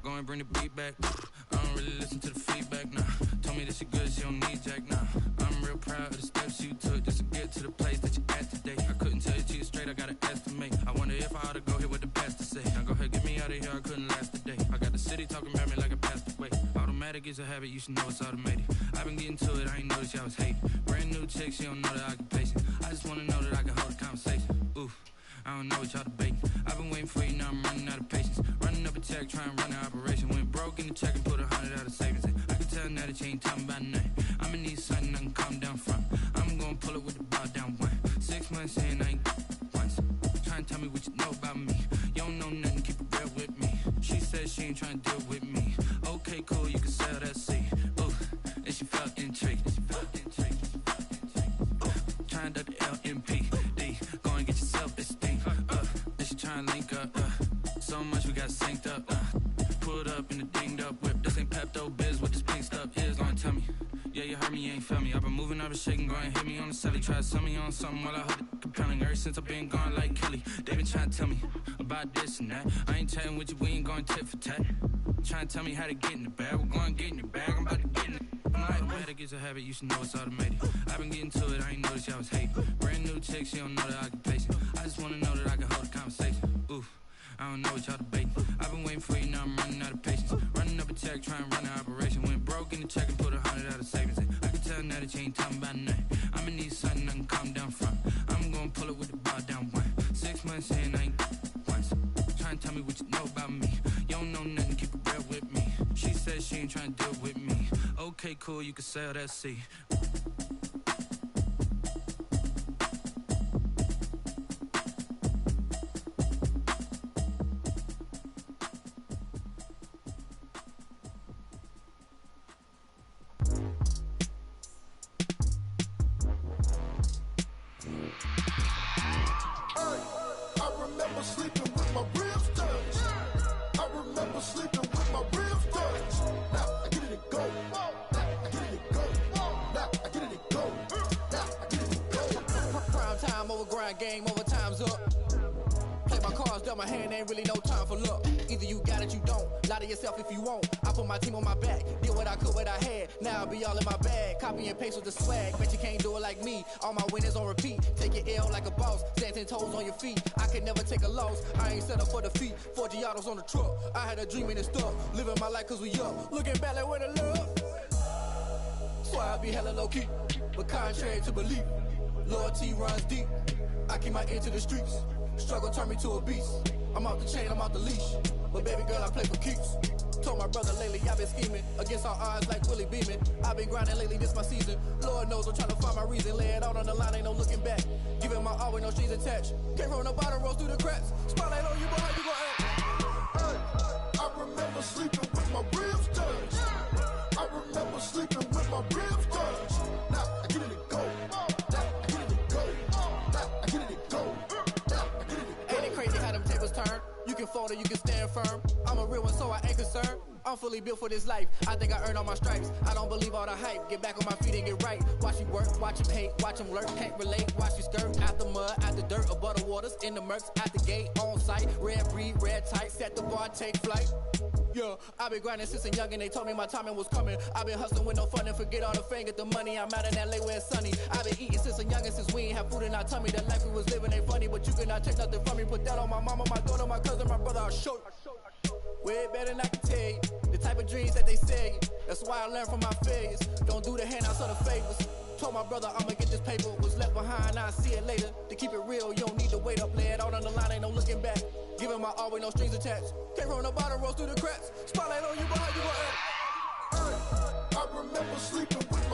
[SPEAKER 10] Go and bring the beat back. I don't really listen to the feedback, nah. Told me that she good, she don't need jack, nah. I'm real proud of the steps you took just to get to the place that you at today. I couldn't tell you to you straight, I gotta estimate. I wonder if I ought to go here with the pastor say. Now go ahead, get me out of here, I couldn't last a day. I got the city talking about me like I passed away. Automatic is a habit, you should know it's automated. I've been getting to it, I ain't noticed y'all was hating. Brand new chick, she don't know the occupation. I just wanna know that I can hold a conversation. Ooh, I don't know what y'all debating. I've been waiting for you, now I'm running out of patience. Running up a check, trying to run an operation. Went broke in the check and put 100 out of savings in. I can tell now that you ain't talking about nothing. I'ma need something I can calm down from. I'm gonna pull it with the bar down one. 6 months in, I ain't once. Trying to tell me what you know about me. You don't know nothing, keep it real with me. She said she ain't trying to deal with me. Okay, cool, you can sell that seat. Ooh, and she felt intrigued. Trying to duck the LMPD. Go and get your self-esteem. And she trying to link up. So much we got synced up. Pulled up in the dinged up whip. This ain't Pepto Biz, what this pink stuff is. Gonna tell me. Yeah, you heard me, you ain't felt me. I've been moving, I've been shaking, go and hit me on the celly. Try to sell me on something while I hold it compelling. Ever since I've been gone like Kelly, they been trying to tell me about this and that. I ain't chatting with you, we ain't going tit for tat. Trying to tell me how to get in the bag. We're going to get in the bag, I'm about to get in it. Automatic is a habit, you should know it's automated. I've been getting to it, I ain't noticed y'all was hating. Brand new chick, she don't know the occupation. I just wanna know that I can hold a conversation. Ooh, I don't know what y'all debating. I've been waiting for you, now I'm running out of patience. Running up a check, trying to run an operation. Went broke in the check and put 100 out of savings in. I can tell now that you ain't talking about nothing. I'ma need something I can calm down from. I'm gonna pull it with the bar down one. 6 months in, I ain't once. Trying to tell me what you know about me. You don't know nothing, keep it real with me. She said she ain't trying to deal with me. Okay, cool, you can sell that seat.
[SPEAKER 15] Game over, time's up. Play my cards, dealt my hand, ain't really no time for luck. Either you got it, you don't. Lie to yourself if you won't. I put my team on my back, did what I could, what I had. Now I'll be all in my bag. Copy and paste with the swag. Bet you can't do it like me. All my winners on repeat. Take your L like a boss. Stand 10 toes on your feet. I can never take a loss. I ain't set up for defeat. 4 Giottos on the truck. I had a dream and it's stuck. Living my life cause we up. Looking back like where the love. So I be hella low key. But contrary to belief, loyalty runs deep. I keep my ear to the streets. Struggle turned me to a beast. I'm off the chain, I'm off the leash. But baby girl, I play for keeps. Told my brother lately, I've been scheming. Against all odds like Willie Beeman. I've been grinding lately, this my season. Lord knows I'm trying to find my reason. Lay it out on the line, ain't no looking back. Giving my all with no strings attached. Came from the bottom, rose through the cracks. Spotlight on you, boy, how you gon' act?
[SPEAKER 12] Hey, I remember sleeping with my ribs touched. I remember sleeping with my ribs touched. Now I get it to go.
[SPEAKER 15] You can fold or you can stand firm. I'm a real one, so I ain't concerned. I'm fully built for this life. I think I earned all my stripes. I don't believe all the hype. Get back on my feet and get right. Watch you work, watch him hate, watch him lurk. Can't relate, watch you skirt. Out the mud, out the dirt, above the waters, in the murks, at the gate, on site. Red breed, red tight, set the bar, take flight. Yeah, I been grinding since a young and they told me my timing was coming. I been hustling with no fun and forget all the fame, get the money. I'm out in LA where it's sunny. I been eating since a young and since we ain't have food in our tummy. The life we was living ain't funny, but you cannot take nothing from me. Put that on my mama, my daughter, my cousin, my brother, I'll show you. Way better than I can tell you. The type of dreams that they sell you. That's why I learned from my failures. Don't do the handouts or the favors. Told my brother I'ma get this paper. Was left behind, I'll see it later. To keep it real, you don't need to wait up. Lay it out on the line, ain't no looking back. Giving my all with no strings attached. Came from the bottom, rose through the cracks. Spotlight on you, but how you gon' act?
[SPEAKER 12] I remember sleeping with my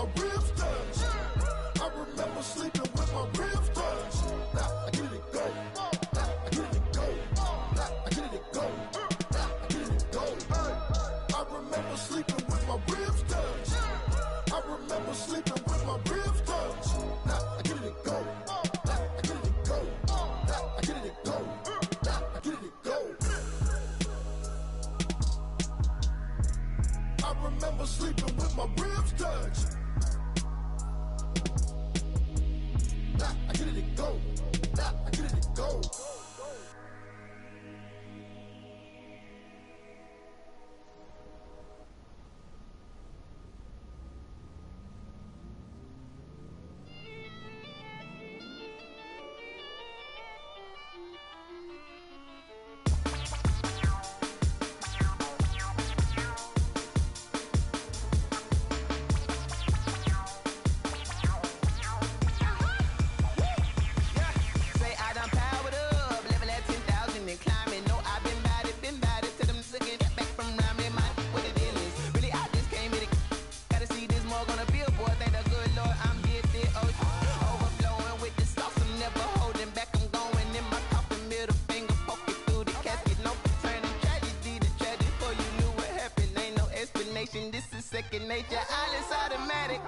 [SPEAKER 11] dog on a billboard. Thank the good Lord I'm gifted. Overflowing with the sauce. I'm never holding back. I'm going in my coffin. Middle finger poking through the casket. No turning tragedy to tragedy. Before you knew what happened, ain't no explanation. This is second nature. All is automatic.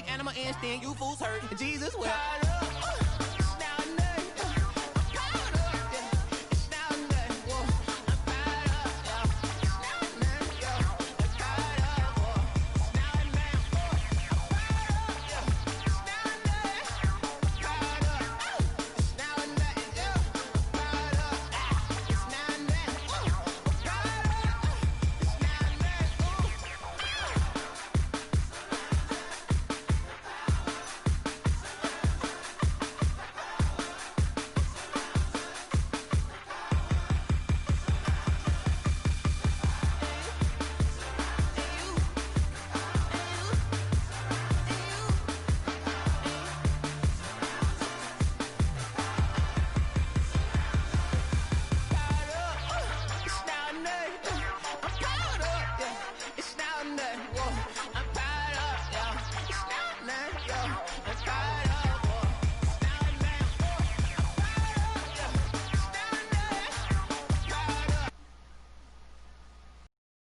[SPEAKER 11] Animal instinct, you fools hurt. Jesus will.